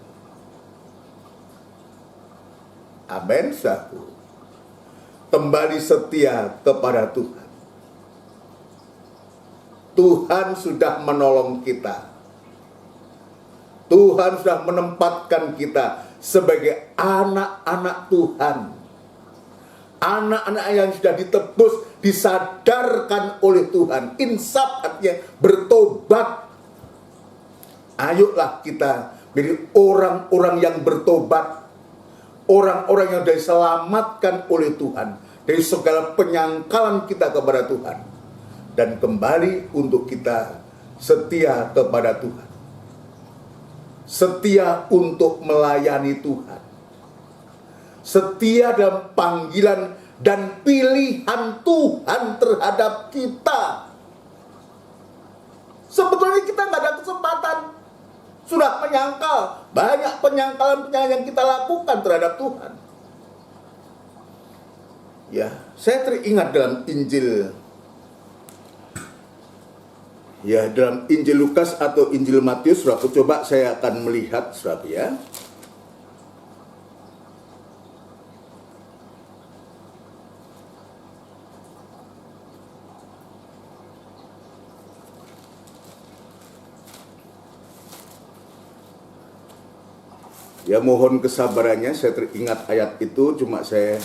Amin. Satu, kembali setia kepada Tuhan. Tuhan sudah menolong kita. Tuhan sudah menempatkan kita sebagai anak-anak Tuhan. Anak-anak yang sudah ditebus, disadarkan oleh Tuhan. Insaf artinya bertobat. Ayolah kita menjadi orang-orang yang bertobat. Orang-orang yang sudah diselamatkan oleh Tuhan dari segala penyangkalan kita kepada Tuhan. Dan kembali untuk kita setia kepada Tuhan. Setia untuk melayani Tuhan. Setia dalam panggilan dan pilihan Tuhan terhadap kita. Sebetulnya kita nggak ada kesempatan. Sudah menyangkal. Banyak penyangkalan-penyangkalan yang kita lakukan terhadap Tuhan. Ya, saya teringat dalam Injil. Ya, dalam Injil Lukas atau Injil Matius, saudara, coba saya akan melihat, saudara, ya. Ya, mohon kesabarannya, saya teringat ayat itu, cuma saya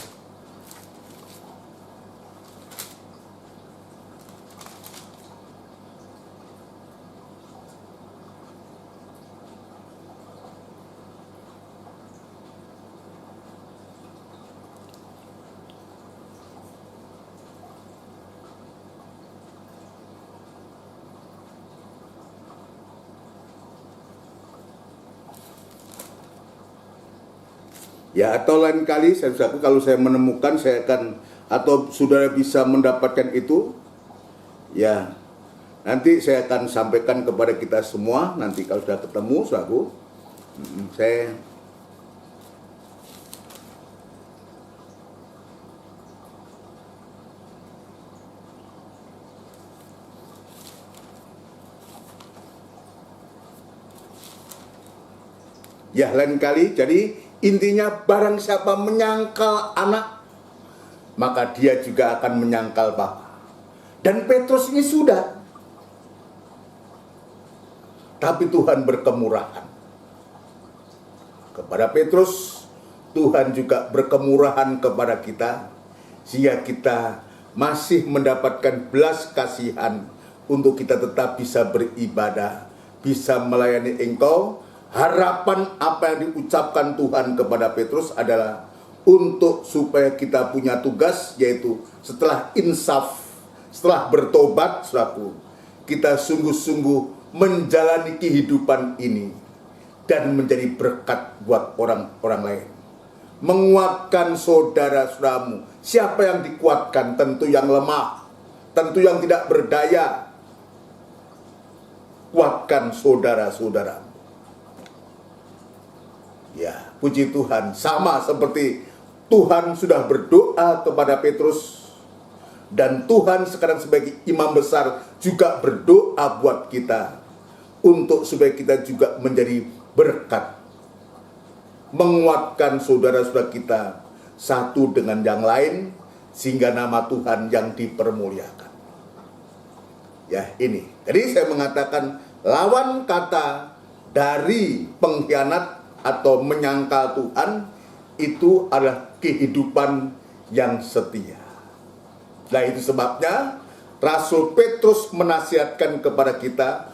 ya, atau lain kali kalau saya menemukan, saya akan, atau saudara bisa mendapatkan itu, Ya, nanti saya akan sampaikan kepada kita semua nanti kalau sudah ketemu, saudaraku. Saya ya, lain kali. Jadi intinya barang siapa menyangkal anak, maka dia juga akan menyangkal Bapa. Dan Petrus ini sudah. Tapi Tuhan berkemurahan. Kepada Petrus, Tuhan juga berkemurahan kepada kita, sehingga kita masih mendapatkan belas kasihan untuk kita tetap bisa beribadah, bisa melayani Engkau. Harapan apa yang diucapkan Tuhan kepada Petrus adalah untuk supaya kita punya tugas, yaitu setelah insaf, setelah bertobat, saudaraku, kita sungguh-sungguh menjalani kehidupan ini dan menjadi berkat buat orang-orang lain. Menguatkan saudara-saudaramu. Siapa yang dikuatkan? Tentu yang lemah, tentu yang tidak berdaya. Kuatkan saudara-saudaramu. Ya, puji Tuhan, sama seperti Tuhan sudah berdoa kepada Petrus, dan Tuhan sekarang sebagai imam besar juga berdoa buat kita untuk supaya kita juga menjadi berkat, menguatkan saudara-saudara kita satu dengan yang lain, sehingga nama Tuhan yang dipermuliakan. Ya, ini. Jadi saya mengatakan lawan kata dari pengkhianat atau menyangkal Tuhan itu adalah kehidupan yang setia. Nah, itu sebabnya Rasul Petrus menasihatkan kepada kita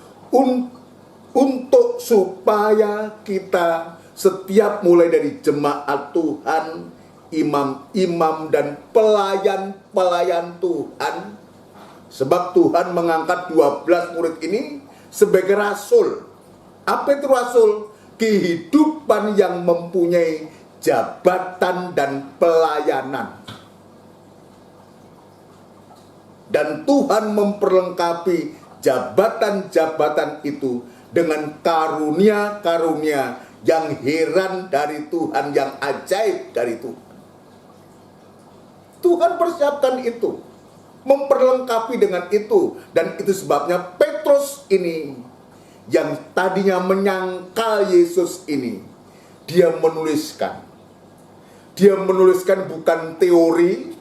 untuk supaya kita setiap mulai dari jemaat Tuhan, imam-imam dan pelayan-pelayan Tuhan. Sebab Tuhan mengangkat 12 murid ini sebagai rasul. Apa itu rasul? Kehidupan yang mempunyai jabatan dan pelayanan. Dan Tuhan memperlengkapi jabatan-jabatan itu dengan karunia-karunia yang heran dari Tuhan, yang ajaib dari Tuhan. Tuhan persiapkan itu, memperlengkapi dengan itu. Dan itu sebabnya Petrus ini, yang tadinya menyangkal Yesus ini, dia menuliskan. Dia menuliskan bukan teori,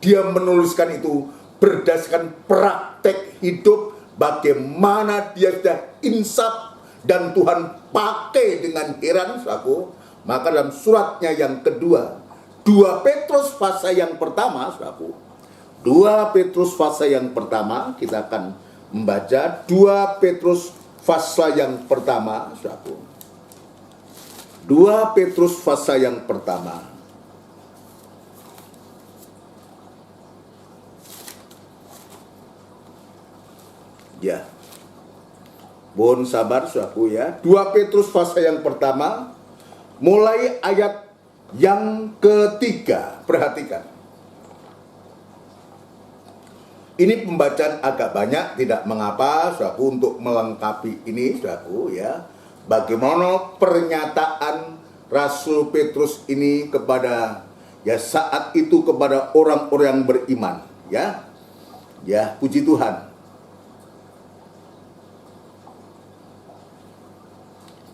dia menuliskan itu berdasarkan praktek hidup, bagaimana dia sudah insaf dan Tuhan pakai dengan heran, saudaraku. Maka dalam suratnya yang kedua, 2 Petrus pasal yang pertama, saudaraku, 2 Petrus pasal yang pertama, kita akan membaca 2 Petrus pasal yang pertama, saudaraku. 2 Petrus pasal yang pertama. Ya. Mohon sabar, saudaraku ya. 2 Petrus pasal yang pertama, mulai ayat yang ketiga. Perhatikan. Ini pembacaan agak banyak, tidak mengapa, saudaraku, untuk melengkapi ini, saudaraku ya. Bagaimana pernyataan Rasul Petrus ini kepada, ya saat itu kepada orang-orang yang beriman, ya. Ya, puji Tuhan.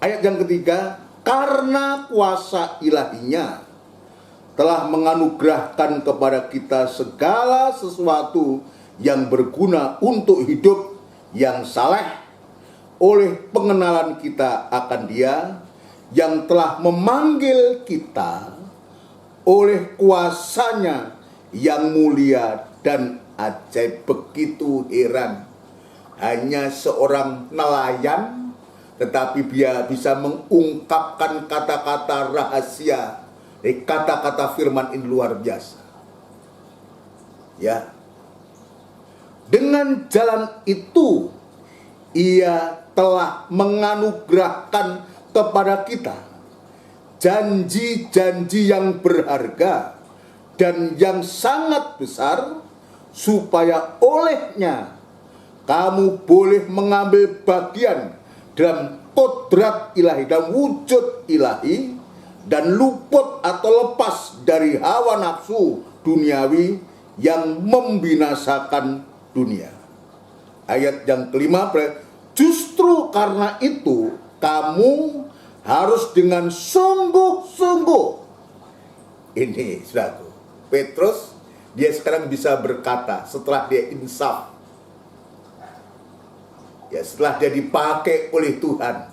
Ayat yang ketiga, karena kuasa ilahinya telah menganugerahkan kepada kita segala sesuatu yang berguna untuk hidup yang saleh oleh pengenalan kita akan Dia yang telah memanggil kita oleh kuasanya yang mulia dan ajaib. Begitu heran, hanya seorang nelayan tetapi dia bisa mengungkapkan kata-kata rahasia, kata-kata firman ini luar biasa. Ya. Dengan jalan itu, ia telah menganugerahkan kepada kita janji-janji yang berharga dan yang sangat besar, supaya olehnya kamu boleh mengambil bagian dalam kodrat ilahi, dalam wujud ilahi, dan luput atau lepas dari hawa nafsu duniawi yang membinasakan dunia. Ayat yang kelima, justru karena itu kamu harus dengan sungguh-sungguh. Ini saudaraku, Petrus dia sekarang bisa berkata setelah dia insaf, ya, setelah dia dipakai oleh Tuhan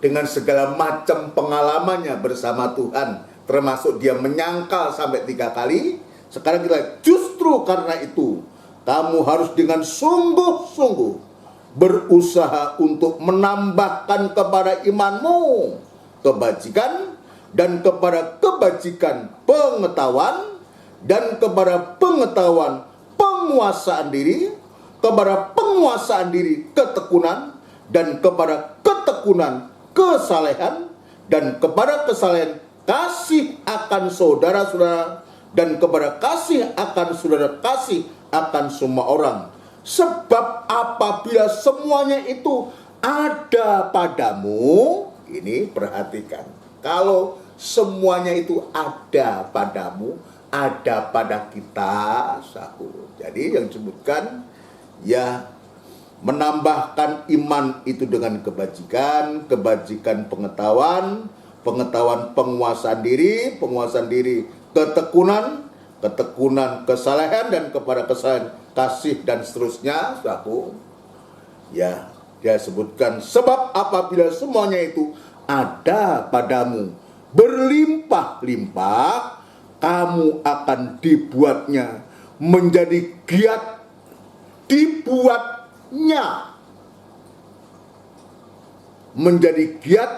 dengan segala macam pengalamannya bersama Tuhan, termasuk dia menyangkal sampai 3 kali. Sekarang kita, justru karena itu kamu harus dengan sungguh-sungguh berusaha untuk menambahkan kepada imanmu kebajikan, dan kepada kebajikan pengetahuan, dan kepada pengetahuan penguasaan diri, kepada penguasaan diri ketekunan, dan kepada ketekunan kesalehan, dan kepada kesalehan kasih akan saudara-saudara, dan kepada kasih akan saudara kasih akan semua orang. Sebab apabila semuanya itu ada padamu, ini perhatikan, kalau semuanya itu ada padamu, ada pada kita, sahur. Jadi yang disebutkan, ya, menambahkan iman itu dengan kebajikan, kebajikan pengetahuan, pengetahuan penguasaan diri ketekunan, ketekunan kesalehan, dan kepada kesalehan kasih, dan seterusnya, saudaraku. Ya, dia sebutkan, sebab apabila semuanya itu ada padamu berlimpah-limpah, kamu akan dibuatnya menjadi giat, menjadi giat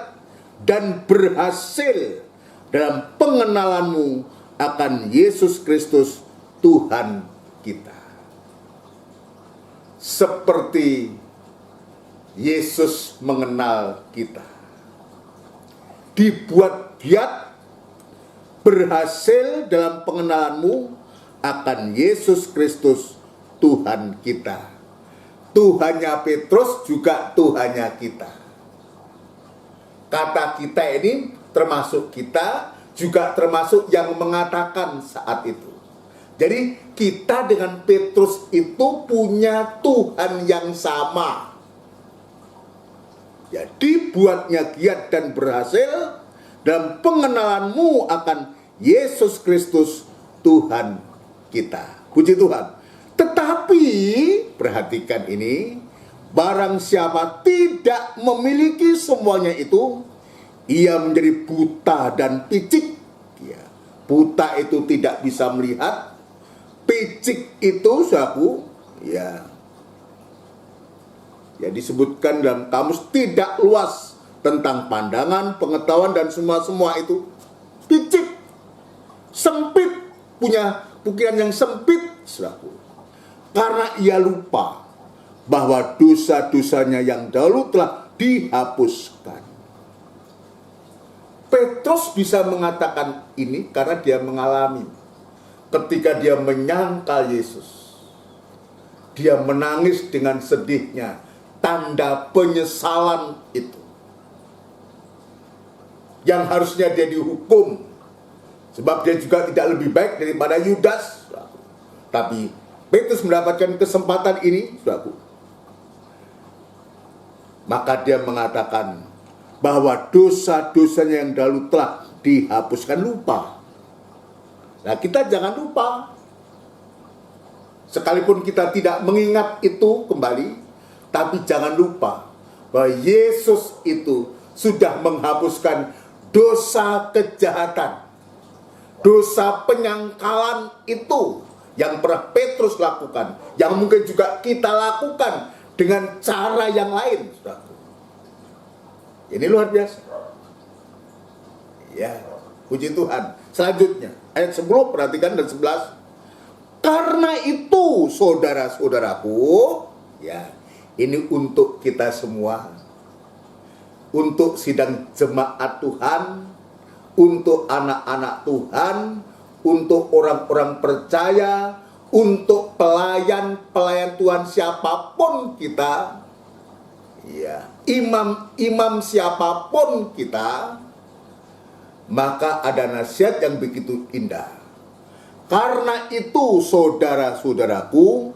dan berhasil dalam pengenalanmu akan Yesus Kristus Tuhan kita. Seperti Yesus mengenal kita, dibuat giat, berhasil dalam pengenalanmu akan Yesus Kristus Tuhan kita. Tuhannya Petrus juga Tuhannya kita. Kata kita ini termasuk kita, juga termasuk yang mengatakan saat itu. Jadi kita dengan Petrus itu punya Tuhan yang sama. Jadi buatnya giat dan berhasil dalam pengenalanmu akan Yesus Kristus Tuhan kita. Puji Tuhan. Tetapi perhatikan ini, barang siapa tidak memiliki semuanya itu, ia menjadi buta dan picik. Ya, buta itu tidak bisa melihat, picik itu, saudaraku, ya disebutkan dalam kamus tidak luas tentang pandangan, pengetahuan, dan semua itu. Picik, sempit, punya pikiran yang sempit, saudaraku. Karena ia lupa bahwa dosa-dosanya yang dahulu telah dihapuskan. Petrus bisa mengatakan ini karena dia mengalami. Ketika dia menyangkal Yesus, dia menangis dengan sedihnya, tanda penyesalan itu. Yang harusnya dia dihukum, sebab dia juga tidak lebih baik daripada Yudas. Tapi Petrus mendapatkan kesempatan ini, saudaraku. Maka dia mengatakan bahwa dosa-dosanya yang dahulu telah dihapuskan. Lupa. Nah, kita jangan lupa. Sekalipun kita tidak mengingat itu kembali, tapi jangan lupa bahwa Yesus itu sudah menghapuskan dosa kejahatan, dosa penyangkalan itu yang pernah Petrus lakukan, yang mungkin juga kita lakukan dengan cara yang lain. Ini luar biasa. Ya, puji Tuhan. Selanjutnya, ayat 10, perhatikan, dan 11. Karena itu, saudara-saudaraku, ya, ini untuk kita semua, untuk sidang jemaat Tuhan, untuk anak-anak Tuhan, untuk orang-orang percaya, untuk pelayan Tuhan siapapun kita, ya, imam siapapun kita, maka ada nasihat yang begitu indah. Karena itu saudara-saudaraku,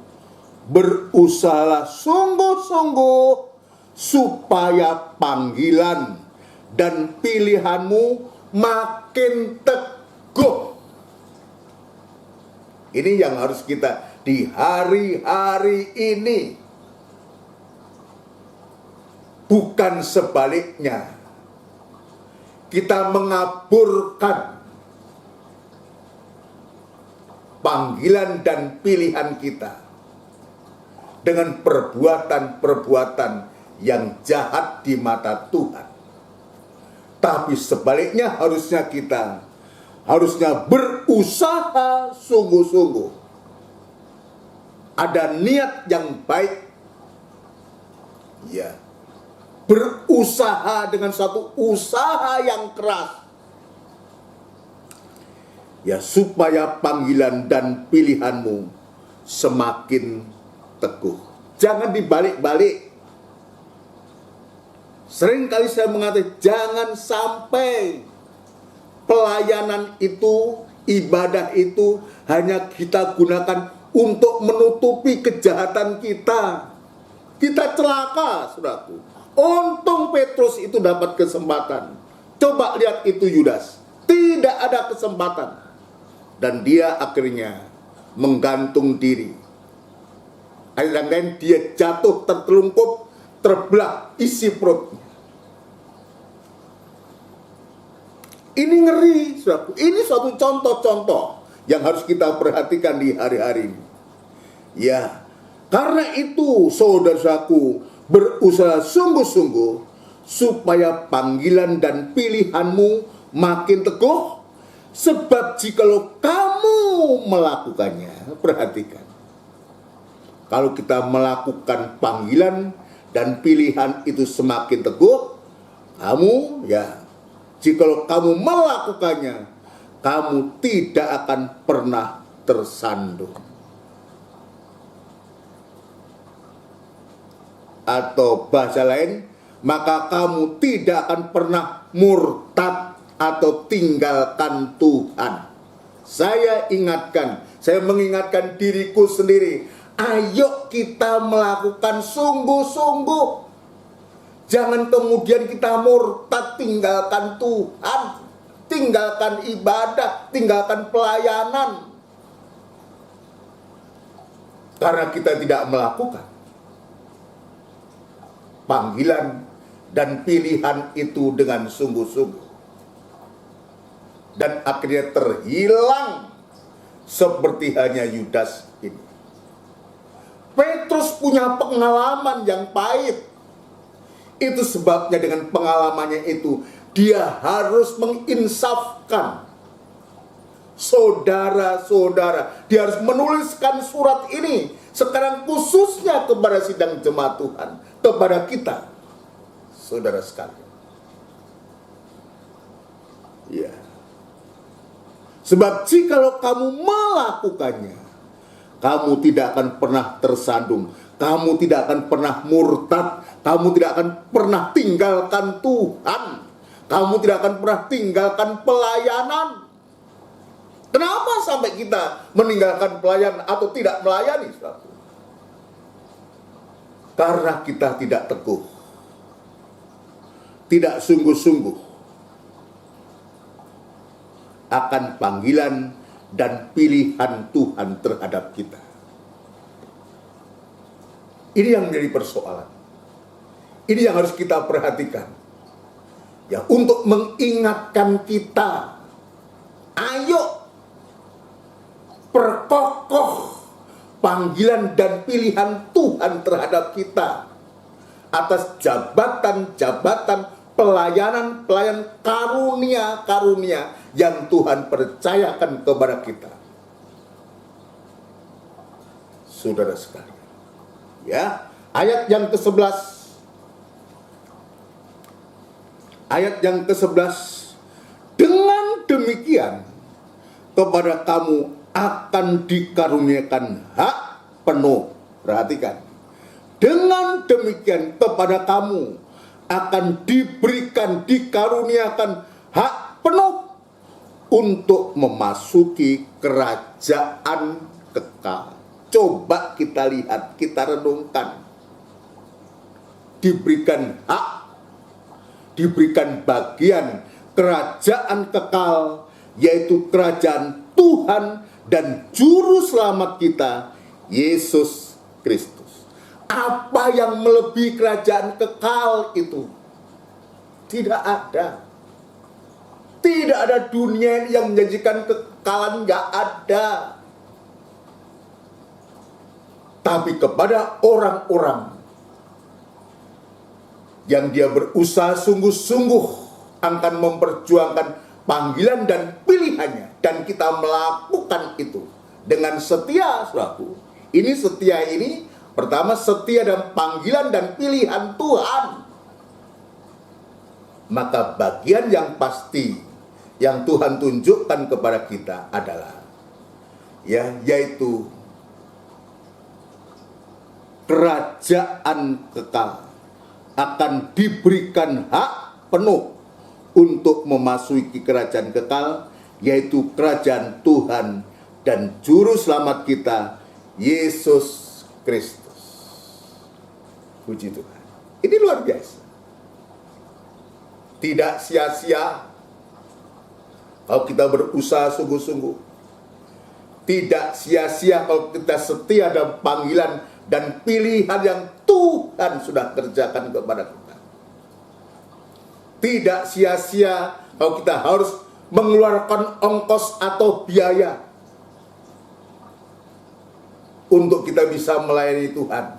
berusahalah sungguh-sungguh supaya panggilan dan pilihanmu makin teguh. Ini yang harus kita di hari-hari ini. Bukan sebaliknya. Kita mengaburkan panggilan dan pilihan kita dengan perbuatan-perbuatan yang jahat di mata Tuhan. Tapi sebaliknya harusnya berusaha sungguh-sungguh. Ada niat yang baik. Ya. Berusaha dengan satu usaha yang keras. Ya, supaya panggilan dan pilihanmu semakin teguh. Jangan dibalik-balik. Seringkali saya mengatakan, jangan sampai pelayanan itu, ibadah itu hanya kita gunakan untuk menutupi kejahatan kita. Kita celaka, saudaraku. Untung Petrus itu dapat kesempatan. Coba lihat itu Yudas. Tidak ada kesempatan. Dan dia akhirnya menggantung diri. Ayat lain, dia jatuh tertelungkup, terbelah isi perutnya. Ini ngeri, saudaraku. Ini suatu contoh-contoh yang harus kita perhatikan di hari-hari ini. Ya, karena itu saudara-saudaraku, berusaha sungguh-sungguh supaya panggilan dan pilihanmu makin teguh. Sebab jikalau kamu melakukannya, perhatikan. Kalau kita melakukan panggilan dan pilihan itu semakin teguh, jikalau kamu melakukannya, kamu tidak akan pernah tersandung. Atau bahasa lain, maka kamu tidak akan pernah murtad atau tinggalkan Tuhan. Saya mengingatkan diriku sendiri. Ayo kita melakukan sungguh-sungguh. Jangan kemudian kita murtad, tinggalkan Tuhan, tinggalkan ibadah, tinggalkan pelayanan. Karena kita tidak melakukan panggilan dan pilihan itu dengan sungguh-sungguh. Dan akhirnya terhilang seperti hanya Yudas ini. Petrus punya pengalaman yang pahit. Itu sebabnya dengan pengalamannya itu dia harus menginsafkan saudara-saudara. Dia harus menuliskan surat ini sekarang khususnya kepada sidang jemaat Tuhan, kepada kita, saudara sekalian. Ya. Sebab jikalau kamu melakukannya, kamu tidak akan pernah tersandung, kamu tidak akan pernah murtad, kamu tidak akan pernah tinggalkan Tuhan, kamu tidak akan pernah tinggalkan pelayanan. Kenapa sampai kita meninggalkan pelayanan atau tidak melayani? Karena kita tidak teguh, tidak sungguh-sungguh akan panggilan dan pilihan Tuhan terhadap kita. Ini yang menjadi persoalan. Ini yang harus kita perhatikan. Ya, untuk mengingatkan kita, ayo perkokoh panggilan dan pilihan Tuhan terhadap kita atas jabatan-jabatan pelayanan karunia-karunia yang Tuhan percayakan kepada kita. Saudara sekalian. Ya, ayat yang ke-11. Ayat yang ke-11. Dengan demikian kepada kamu akan dikaruniakan hak penuh. Perhatikan. Dengan demikian kepada kamu akan dikaruniakan hak penuh untuk memasuki kerajaan kekal. Coba kita lihat, kita renungkan. Diberikan hak, diberikan bagian kerajaan kekal, yaitu kerajaan Tuhan dan Juru Selamat kita, Yesus Kristus. Apa yang melebihi kerajaan kekal itu? Tidak ada. Tidak ada dunia yang menjanjikan kekekalan, nggak ada. Tapi kepada orang-orang yang dia berusaha sungguh-sungguh akan memperjuangkan panggilan dan pilihannya, dan kita melakukan itu dengan setia, saudaraku. Ini setia ini, pertama setia dan panggilan dan pilihan Tuhan. Maka bagian yang pasti yang Tuhan tunjukkan kepada kita adalah yaitu kerajaan kekal akan diberikan hak penuh untuk memasuki kerajaan kekal, yaitu kerajaan Tuhan dan Juru Selamat kita, Yesus Kristus. Puji Tuhan. Ini luar biasa. Tidak sia-sia kalau kita berusaha sungguh-sungguh. Tidak sia-sia kalau kita setia dalam panggilan dan pilihan yang Tuhan sudah kerjakan kepada kita. Tidak sia-sia kalau kita harus mengeluarkan ongkos atau biaya untuk kita bisa melayani Tuhan.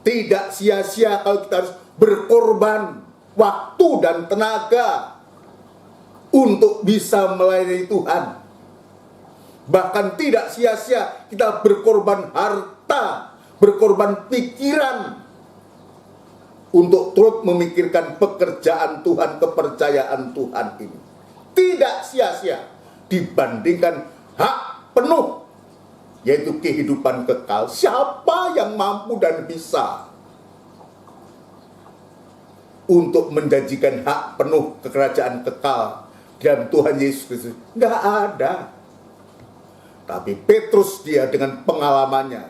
Tidak sia-sia kalau kita harus berkorban waktu dan tenaga untuk bisa melayani Tuhan. Bahkan tidak sia-sia kita berkorban harta, berkorban pikiran untuk turut memikirkan pekerjaan Tuhan, kepercayaan Tuhan ini. Tidak sia-sia dibandingkan hak penuh, yaitu kehidupan kekal. Siapa yang mampu dan bisa untuk menjanjikan hak penuh kekerajaan kekal dalam Tuhan Yesus Kristus? Nggak ada. Tapi Petrus, dia dengan pengalamannya,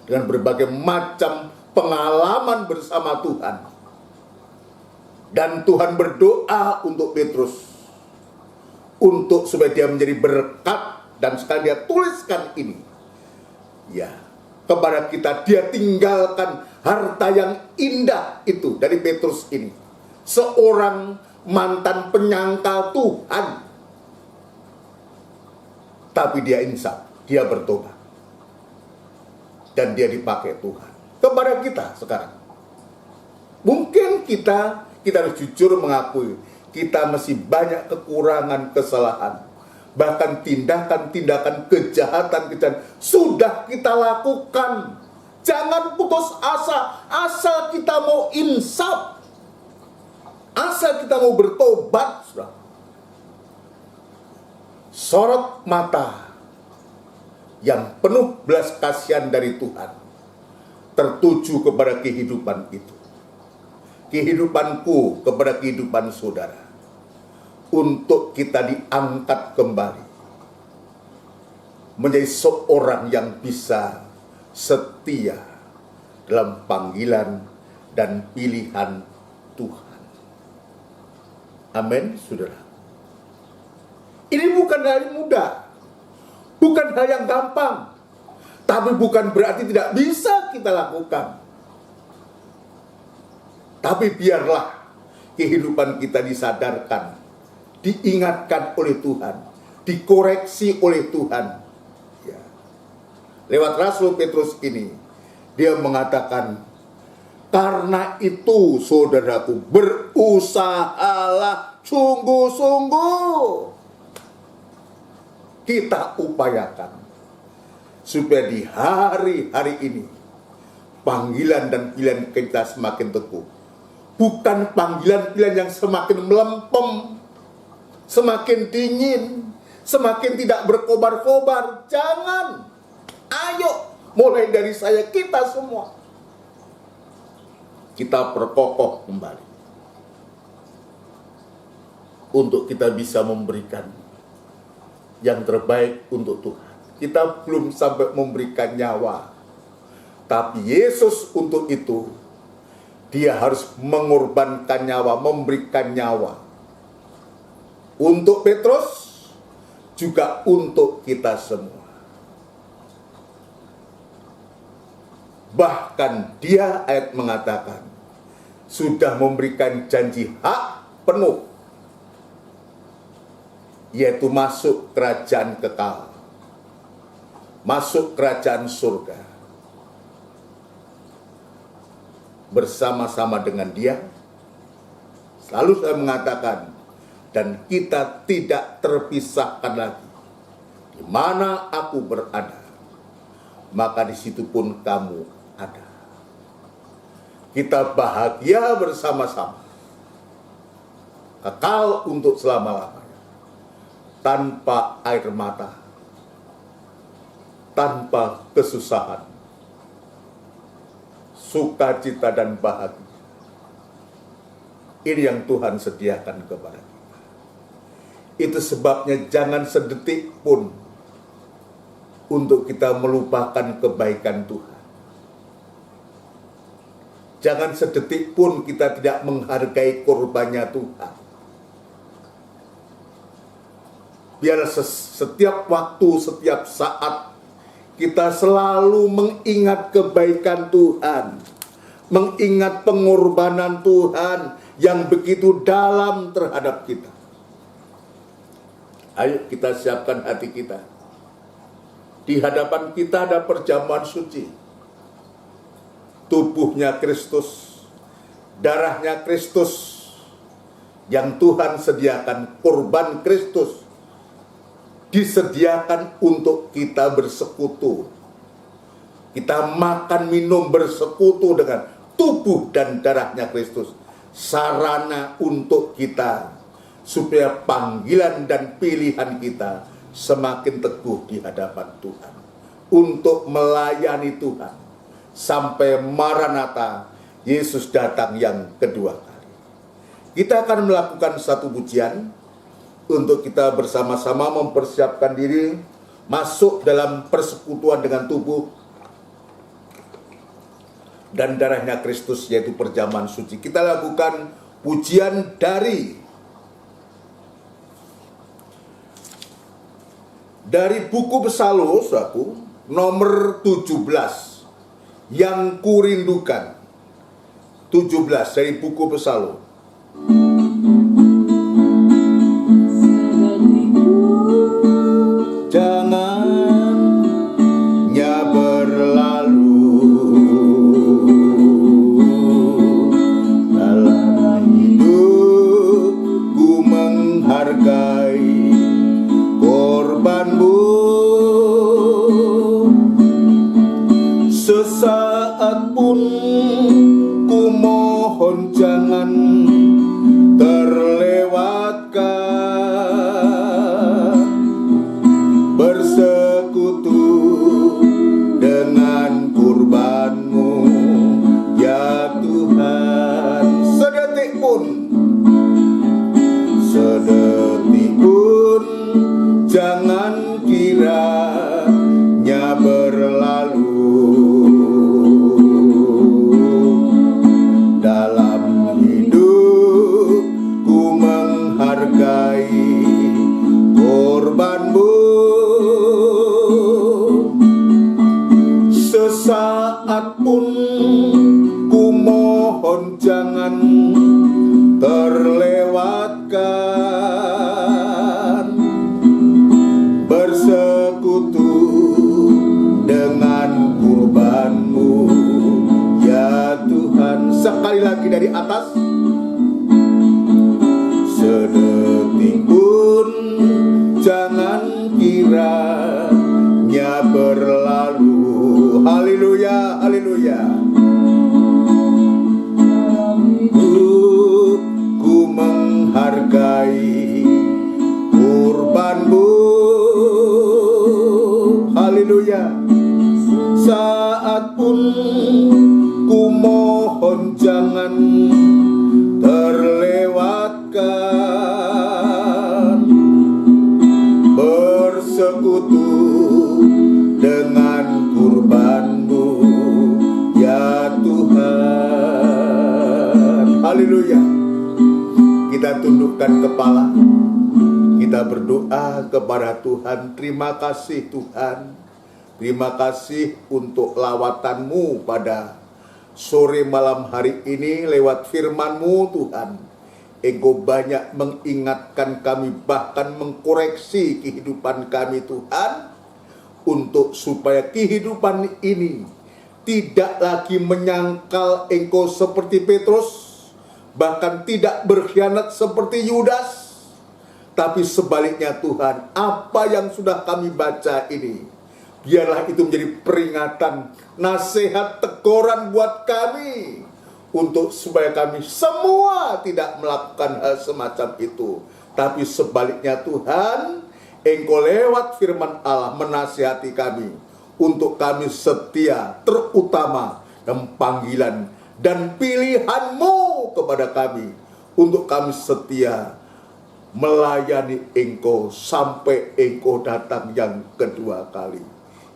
dengan berbagai macam pengalaman bersama Tuhan, dan Tuhan berdoa untuk Petrus untuk supaya dia menjadi berkat, dan sekarang dia tuliskan ini kepada kita. Dia tinggalkan harta yang indah itu dari Petrus ini, seorang mantan penyangkal Tuhan, tapi dia insaf, dia bertobat, dan dia dipakai Tuhan. Kepada kita sekarang, mungkin kita harus jujur mengakui kita masih banyak kekurangan, kesalahan, bahkan tindakan-tindakan kejahatan sudah kita lakukan. Jangan putus asa, asal kita mau insaf, asal kita mau bertobat. Sorot mata yang penuh belas kasihan dari Tuhan tertuju kepada kehidupan itu, kehidupanku kepada kehidupan saudara, untuk kita diangkat kembali menjadi seorang yang bisa setia dalam panggilan dan pilihan Tuhan. Amin, saudara. Ini bukan hal yang mudah, bukan hal yang gampang, tapi bukan berarti tidak bisa kita lakukan. Tapi biarlah kehidupan kita disadarkan, diingatkan oleh Tuhan, dikoreksi oleh Tuhan. Lewat Rasul Petrus ini, dia mengatakan, karena itu saudaraku, berusahalah sungguh-sungguh. Kita upayakan supaya di hari-hari ini panggilan dan pilihan kita semakin teguh. Bukan panggilan-pilihan yang semakin melempem, semakin dingin, semakin tidak berkobar-kobar. Jangan. Ayo, mulai dari saya, kita semua. Kita perkokoh kembali. Untuk kita bisa memberikan yang terbaik untuk Tuhan. Kita belum sampai memberikan nyawa. Tapi Yesus untuk itu, Dia harus mengorbankan nyawa, memberikan nyawa. Untuk Petrus, juga untuk kita semua. Bahkan Dia ayat mengatakan, sudah memberikan janji hak penuh, yaitu masuk kerajaan kekal, masuk kerajaan surga. Bersama-sama dengan Dia, selalu saya mengatakan, dan kita tidak terpisahkan lagi. Di mana aku berada, maka di situ pun kamu ada. Kita bahagia bersama-sama, kekal untuk selama-lamanya, tanpa air mata, tanpa kesusahan, sukacita dan bahagia. Ini yang Tuhan sediakan kepada kita. Itu sebabnya jangan sedetik pun untuk kita melupakan kebaikan Tuhan. Jangan sedetik pun kita tidak menghargai korbannya Tuhan. Biar setiap waktu, setiap saat kita selalu mengingat kebaikan Tuhan, mengingat pengorbanan Tuhan yang begitu dalam terhadap kita. Ayo kita siapkan hati kita. Di hadapan kita ada perjamuan suci. Tubuhnya Kristus, darahnya Kristus, yang Tuhan sediakan, korban Kristus disediakan untuk kita bersekutu. Kita makan minum bersekutu dengan tubuh dan darahnya Kristus. Sarana untuk kita, supaya panggilan dan pilihan kita semakin teguh di hadapan Tuhan. Untuk melayani Tuhan. Sampai Maranatha, Yesus datang yang kedua kali. Kita akan melakukan satu pujian untuk kita bersama-sama mempersiapkan diri masuk dalam persekutuan dengan tubuh dan darahnya Kristus, yaitu perjamuan suci. Kita lakukan pujian dari buku Psalus, nomor 17, yang kurindukan. 17 dari buku Psalus. Jangannya berlalu dalam hidupku, menghargai korbanmu. Sesaat pun ku mohon jangan terlewatkan, bersekutu dengan kurbanmu ya Tuhan. Sedetik pun jangan kiranya berlalu dalam hidupku, menghargai korbanmu. Sesaat pun ku mohon jangan terlewatkan, bersekutu dengan kurbanmu ya Tuhan. Sekali lagi dari atas. Sedetik pun jangan kiranya berlalu. Haleluya, haleluya. Ku menghargai kurbanmu. bersekutu dengan kurban-Mu, ya Tuhan. Haleluya. Kita tundukkan kepala, kita berdoa kepada Tuhan. Terima kasih Tuhan, terima kasih untuk lawatan-Mu pada sore malam hari ini lewat firman-Mu Tuhan. Engkau banyak mengingatkan kami, bahkan mengkoreksi kehidupan kami Tuhan, untuk supaya kehidupan ini tidak lagi menyangkal Engkau seperti Petrus, bahkan tidak berkhianat seperti Yudas. Tapi sebaliknya Tuhan, apa yang sudah kami baca ini, biarlah itu menjadi peringatan, nasihat, teguran buat kami, untuk supaya kami semua tidak melakukan hal semacam itu. Tapi sebaliknya Tuhan, Engkau lewat firman Allah menasihati kami, untuk kami setia, terutama dalam panggilan dan pilihan-Mu kepada kami, untuk kami setia melayani Engkau sampai Engkau datang yang kedua kali.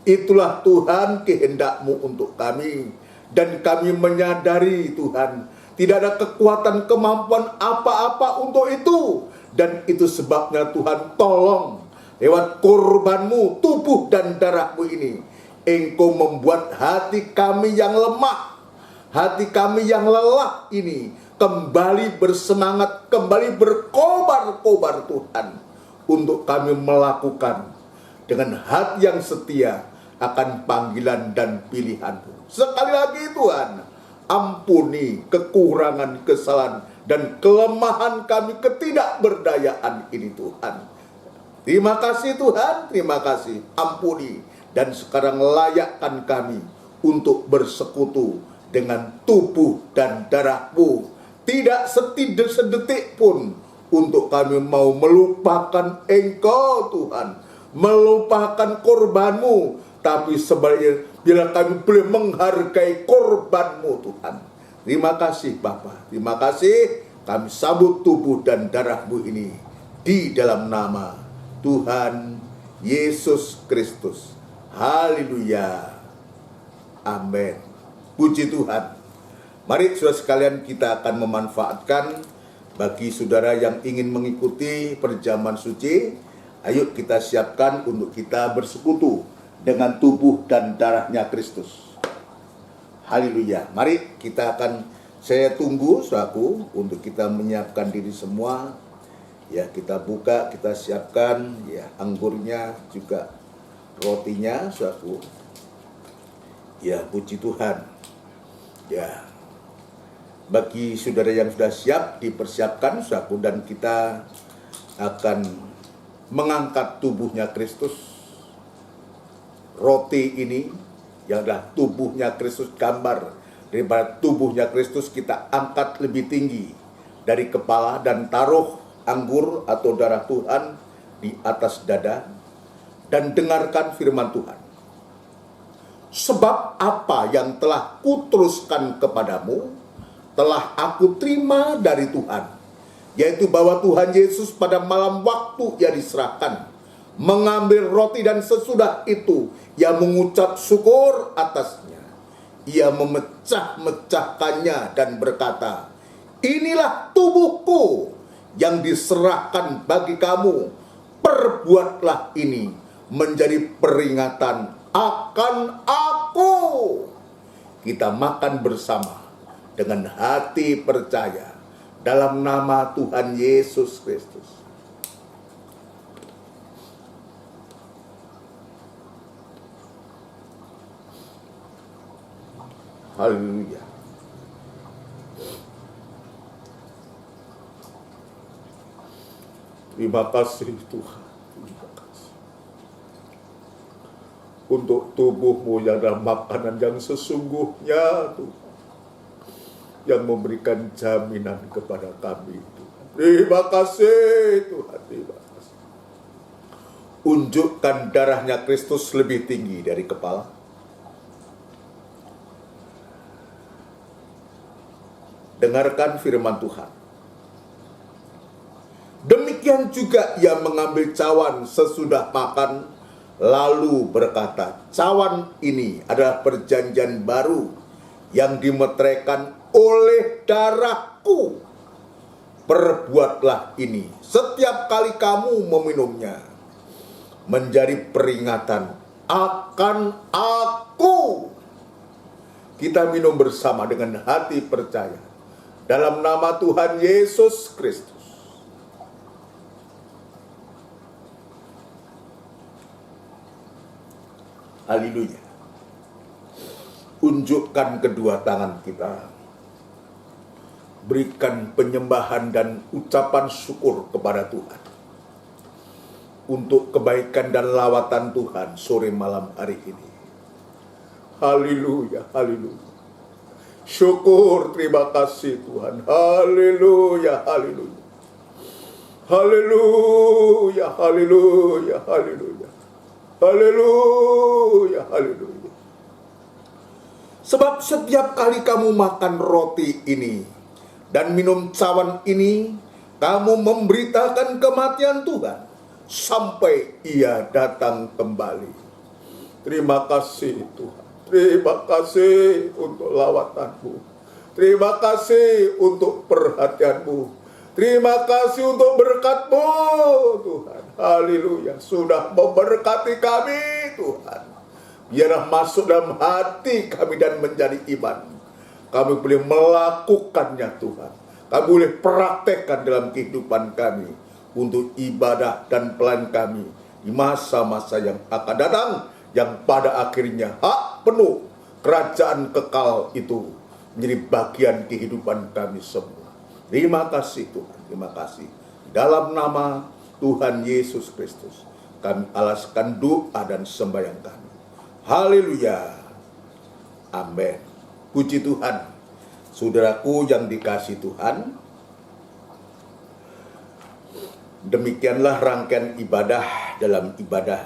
Itulah Tuhan kehendak-Mu untuk kami. Dan kami menyadari Tuhan, tidak ada kekuatan kemampuan apa-apa untuk itu. Dan itu sebabnya Tuhan, tolong lewat korban-Mu, tubuh dan darah-Mu ini, Engkau membuat hati kami yang lemah, hati kami yang lelah ini kembali bersemangat, kembali berkobar-kobar Tuhan, untuk kami melakukan dengan hati yang setia akan panggilan dan pilihan-Mu. Sekali lagi Tuhan, ampuni kekurangan, kesalahan, dan kelemahan kami, ketidakberdayaan ini Tuhan. Terima kasih Tuhan, terima kasih. Ampuni, dan sekarang layakkan kami untuk bersekutu dengan tubuh dan darah-Mu. Tidak sedetik pun untuk kami mau melupakan Engkau Tuhan, melupakan korban-Mu. Tapi sebaliknya, bila kami boleh menghargai korban-Mu Tuhan. Terima kasih Bapa, terima kasih. Kami sambut tubuh dan darah-Mu ini di dalam nama Tuhan Yesus Kristus. Haleluya. Amin. Puji Tuhan. Mari saudara sekalian, kita akan memanfaatkan bagi saudara yang ingin mengikuti perjamuan suci. Ayo kita siapkan untuk kita bersekutu dengan tubuh dan darahnya Kristus. Haleluya. Mari kita akan, saya tunggu saudaraku untuk kita menyiapkan diri semua. Ya, kita buka, kita siapkan ya anggurnya, juga rotinya saudaraku. Ya, puji Tuhan. Ya. Bagi saudara yang sudah siap, dipersiapkan saudaraku, dan kita akan mengangkat tubuhnya Kristus. Roti ini yang adalah tubuhnya Kristus, gambar daripada tubuhnya Kristus, kita angkat lebih tinggi dari kepala dan taruh anggur atau darah Tuhan di atas dada, dan dengarkan firman Tuhan. Sebab apa yang telah kuteruskan kepadamu telah aku terima dari Tuhan, yaitu bahwa Tuhan Yesus pada malam waktu Ia diserahkan, mengambil roti, dan sesudah itu Ia mengucap syukur atasnya. Ia memecah-mecahkannya dan berkata, inilah tubuhku yang diserahkan bagi kamu. Perbuatlah ini menjadi peringatan akan aku. Kita makan bersama dengan hati percaya dalam nama Tuhan Yesus Kristus. Haleluya. Terima kasih Tuhan. Terima kasih untuk tubuh-Mu yang adalah makanan yang sesungguhnya Tuhan, yang memberikan jaminan kepada kami Tuhan. Terima kasih Tuhan. Terima kasih. Unjukkan darahnya Kristus lebih tinggi dari kepala. Dengarkan firman Tuhan. Demikian juga Ia mengambil cawan sesudah makan lalu berkata, cawan ini adalah perjanjian baru yang dimeteraikan oleh darahku. Perbuatlah ini setiap kali kamu meminumnya, menjadi peringatan akan aku. Kita minum bersama dengan hati percaya dalam nama Tuhan Yesus Kristus. Haleluya. Unjukkan kedua tangan kita. Berikan penyembahan dan ucapan syukur kepada Tuhan untuk kebaikan dan lawatan Tuhan sore malam hari ini. Haleluya, haleluya. Syukur, terima kasih Tuhan. Haleluya, haleluya. Haleluya, haleluya, haleluya. Haleluya, haleluya. Sebab setiap kali kamu makan roti ini dan minum cawan ini, kamu memberitakan kematian Tuhan sampai Ia datang kembali. Terima kasih Tuhan. Terima kasih untuk lawatanmu. Terima kasih untuk perhatianmu. Terima kasih untuk berkat-Mu Tuhan. Haleluya. Sudah memberkati kami Tuhan. Biarlah masuk dalam hati kami dan menjadi iman. Kami boleh melakukannya Tuhan. Kami boleh praktekkan dalam kehidupan kami untuk ibadah dan pelayanan kami di masa-masa yang akan datang, yang pada akhirnya hak penuh kerajaan kekal itu menjadi bagian kehidupan kami semua. Terima kasih Tuhan, terima kasih. Dalam nama Tuhan Yesus Kristus kami alaskan doa dan sembahyang kami. Haleluya. Amin. Puji Tuhan. Saudaraku yang dikasihi Tuhan, demikianlah rangkaian ibadah dalam ibadah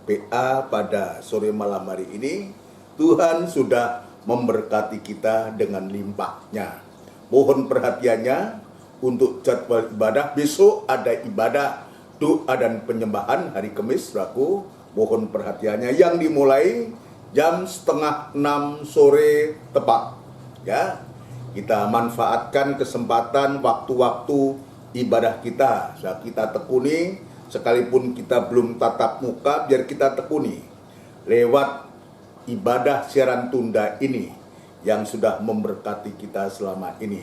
PA pada sore malam hari ini. Tuhan sudah memberkati kita dengan limpahnya. Mohon perhatiannya untuk jadwal ibadah. Besok ada ibadah doa dan penyembahan hari Kamis, saudaraku. Mohon perhatiannya yang dimulai jam 5:30 sore tepat. Ya, kita manfaatkan kesempatan waktu-waktu ibadah kita. Kita tekuni, sekalipun kita belum tatap muka, biar kita tekuni lewat ibadah siaran tunda ini yang sudah memberkati kita selama ini.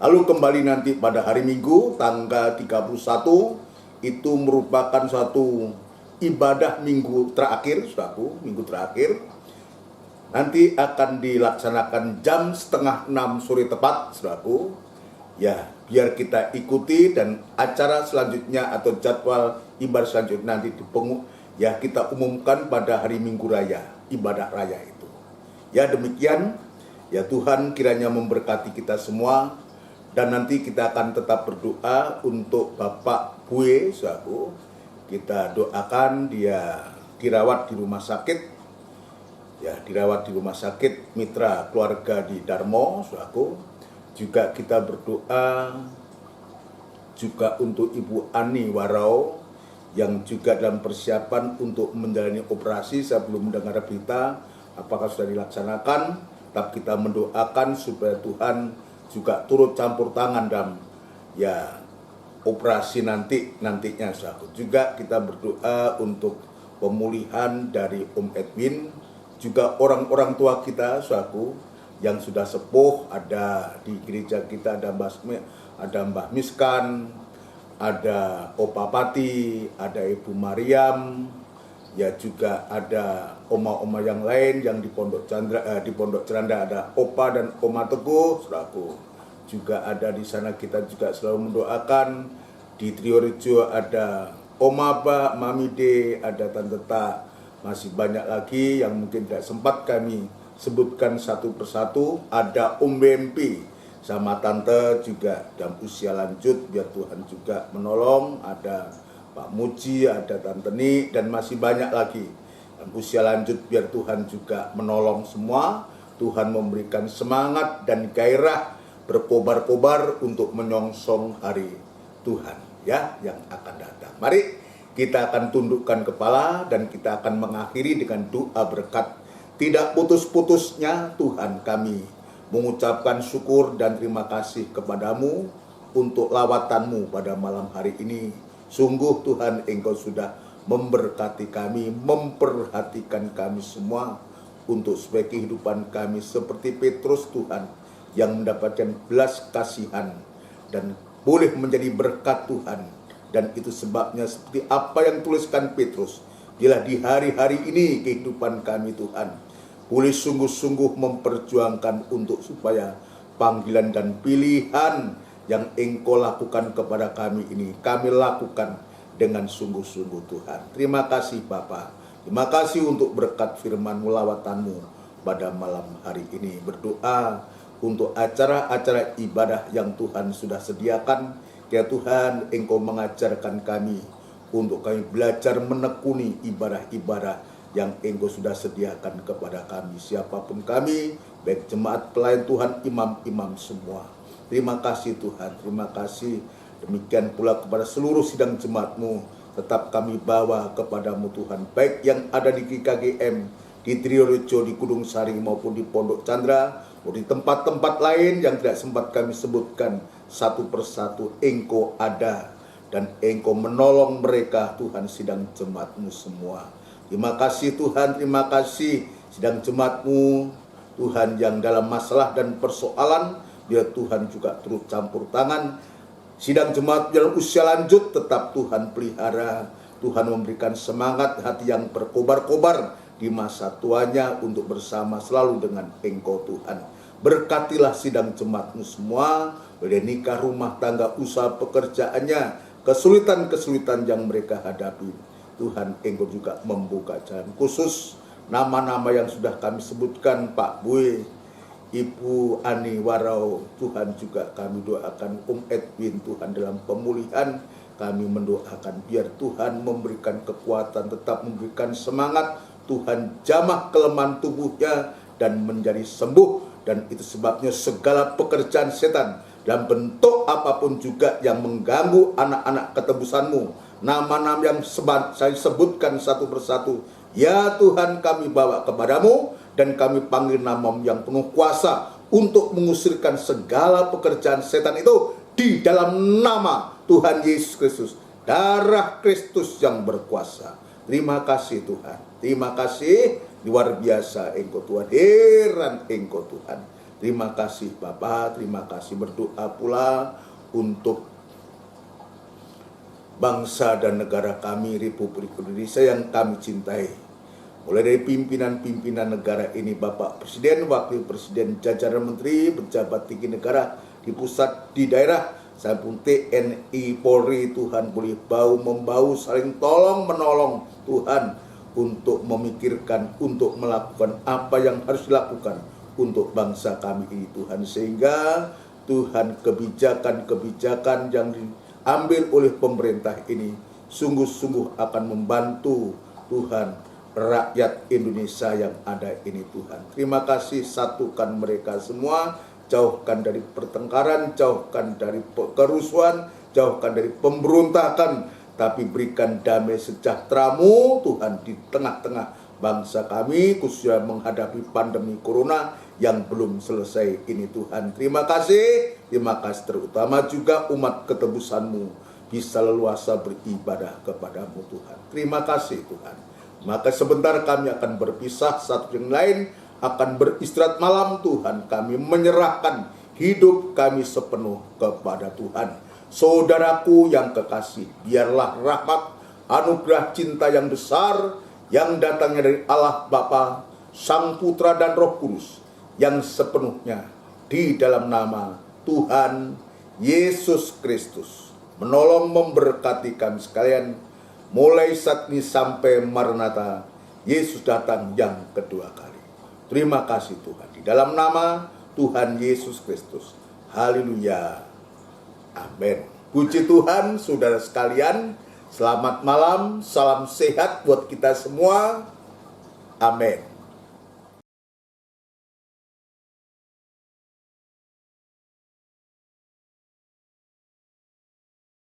Lalu kembali nanti pada hari Minggu tanggal 31 itu merupakan suatu ibadah minggu terakhir, saudaraku, minggu terakhir. Nanti akan dilaksanakan jam 5:30 sore tepat, saudaraku. Ya, biar kita ikuti dan acara selanjutnya atau jadwal ibadah selanjutnya nanti ya kita umumkan pada hari Minggu Raya, ibadah raya itu. Ya demikian, ya Tuhan kiranya memberkati kita semua. Dan nanti kita akan tetap berdoa untuk Bapak Bue, saudaraku. Kita doakan dia dirawat di rumah sakit. Ya, dirawat di rumah sakit Mitra Keluarga di Darmo, saudaraku. Juga kita berdoa juga untuk Ibu Ani Warau yang juga dalam persiapan untuk menjalani operasi. Saya belum mendengar berita apakah sudah dilaksanakan, tapi kita mendoakan supaya Tuhan juga turut campur tangan dalam ya operasi nantinya, saudaraku. Juga kita berdoa untuk pemulihan dari Om Edwin, juga orang-orang tua kita, saudaraku, yang sudah sepuh. Ada di gereja kita ada Mbah Miskan, ada Opa Pati, ada Ibu Mariam, ya juga ada oma-oma yang lain yang di Pondok Ceranda ada Opa dan Oma Teguh, saudaraku. Juga ada di sana kita juga selalu mendoakan. Di Triorejo ada Oma Ba, Mami De, ada Tante Ta. Masih banyak lagi yang mungkin tidak sempat kami sebutkan satu persatu. Ada Om Bempi sama Tante juga dalam usia lanjut, biar Tuhan juga menolong. Ada Pak Muji, ada Tante Ni, dan masih banyak lagi dalam usia lanjut, biar Tuhan juga menolong semua. Tuhan memberikan semangat dan gairah berkobar-kobar untuk menyongsong hari Tuhan ya yang akan datang. Mari Kita akan tundukkan kepala dan kita akan mengakhiri dengan doa berkat. Tidak putus-putusnya Tuhan kami mengucapkan syukur dan terima kasih kepadamu untuk lawatanmu pada malam hari ini. Sungguh Tuhan, Engkau sudah memberkati kami, memperhatikan kami semua untuk supaya kehidupan kami seperti Petrus Tuhan yang mendapatkan belas kasihan dan boleh menjadi berkat Tuhan. Dan itu sebabnya seperti apa yang tuliskan Petrus, bila di hari-hari ini kehidupan kami Tuhan boleh sungguh-sungguh memperjuangkan untuk supaya panggilan dan pilihan yang Engkau lakukan kepada kami ini, kami lakukan dengan sungguh-sungguh Tuhan. Terima kasih Bapa. Terima kasih untuk berkat firman-Mu, lawatan-Mu pada malam hari ini. Berdoa untuk acara-acara ibadah yang Tuhan sudah sediakan. Ya Tuhan, Engkau mengajarkan kami untuk kami belajar menekuni ibadah-ibadah yang Engkau sudah sediakan kepada kami. Siapapun kami, baik jemaat pelayan Tuhan, imam-imam semua. Terima kasih Tuhan, terima kasih. Demikian pula kepada seluruh sidang jemaat-Mu, tetap kami bawa kepadamu Tuhan, baik yang ada di GKGM, di Triorejo, di Gunung Sari maupun di Pondok Chandra, maupun di tempat-tempat lain yang tidak sempat kami sebutkan. Satu persatu Engkau ada dan Engkau menolong mereka Tuhan, sidang jemaat-Mu semua. Terima kasih Tuhan, terima kasih sidang jemaat-Mu Tuhan yang dalam masalah dan persoalan, biar Tuhan juga turut campur tangan. Sidang jemaat dalam usia lanjut tetap Tuhan pelihara. Tuhan memberikan semangat hati yang berkobar-kobar di masa tuanya untuk bersama selalu dengan Engkau Tuhan. Berkatilah sidang jemaat-Mu semua, boleh nikah, rumah tangga, usaha pekerjaannya, kesulitan-kesulitan yang mereka hadapi. Tuhan, Engkau juga membuka jalan khusus. Nama-nama yang sudah kami sebutkan, Pak Bue, Ibu Ani Warau, Tuhan juga kami doakan Edwin, Tuhan dalam pemulihan. Kami mendoakan biar Tuhan memberikan kekuatan, tetap memberikan semangat. Tuhan jamah kelemahan tubuhnya dan menjadi sembuh. Dan itu sebabnya segala pekerjaan setan dalam bentuk apapun juga yang mengganggu anak-anak ketebusan-Mu, nama-nama yang saya sebutkan satu persatu, ya Tuhan kami bawa kepadamu dan kami panggil nama-Mu yang penuh kuasa untuk mengusirkan segala pekerjaan setan itu di dalam nama Tuhan Yesus Kristus, darah Kristus yang berkuasa. Terima kasih Tuhan, terima kasih. Luar biasa Engkau Tuhan, heran Engkau Tuhan. Terima kasih Bapa, terima kasih. Berdoa pula untuk bangsa dan negara kami, Republik Indonesia yang kami cintai. Mulai dari pimpinan-pimpinan negara ini, Bapak Presiden, Wakil Presiden, jajaran Menteri, pejabat tinggi negara di pusat, di daerah, sampun TNI, Polri, Tuhan boleh bau-membau, saling tolong-menolong Tuhan, untuk memikirkan, untuk melakukan apa yang harus dilakukan untuk bangsa kami ini Tuhan. Sehingga Tuhan kebijakan-kebijakan yang diambil oleh pemerintah ini sungguh-sungguh akan membantu Tuhan rakyat Indonesia yang ada ini Tuhan. Terima kasih, satukan mereka semua, jauhkan dari pertengkaran, jauhkan dari kerusuhan, jauhkan dari pemberontakan, tapi berikan damai sejahtera-Mu Tuhan di tengah-tengah bangsa kami, khususnya menghadapi pandemi corona yang belum selesai ini Tuhan. Terima kasih terutama juga umat ketebusan-Mu bisa leluasa beribadah kepadamu Tuhan. Terima kasih Tuhan. Maka sebentar kami akan berpisah, satu yang lain akan beristirahat malam Tuhan. Kami menyerahkan hidup kami sepenuh kepada Tuhan. Saudaraku yang kekasih, biarlah rahmat, anugerah cinta yang besar yang datangnya dari Allah Bapa, Sang Putra dan Roh Kudus yang sepenuhnya di dalam nama Tuhan Yesus Kristus menolong memberkati kami sekalian mulai saat ini sampai Maranatha, Yesus datang yang kedua kali. Terima kasih Tuhan, di dalam nama Tuhan Yesus Kristus. Haleluya. Amin. Puji Tuhan, saudara sekalian. Selamat malam, salam sehat buat kita semua. Amin.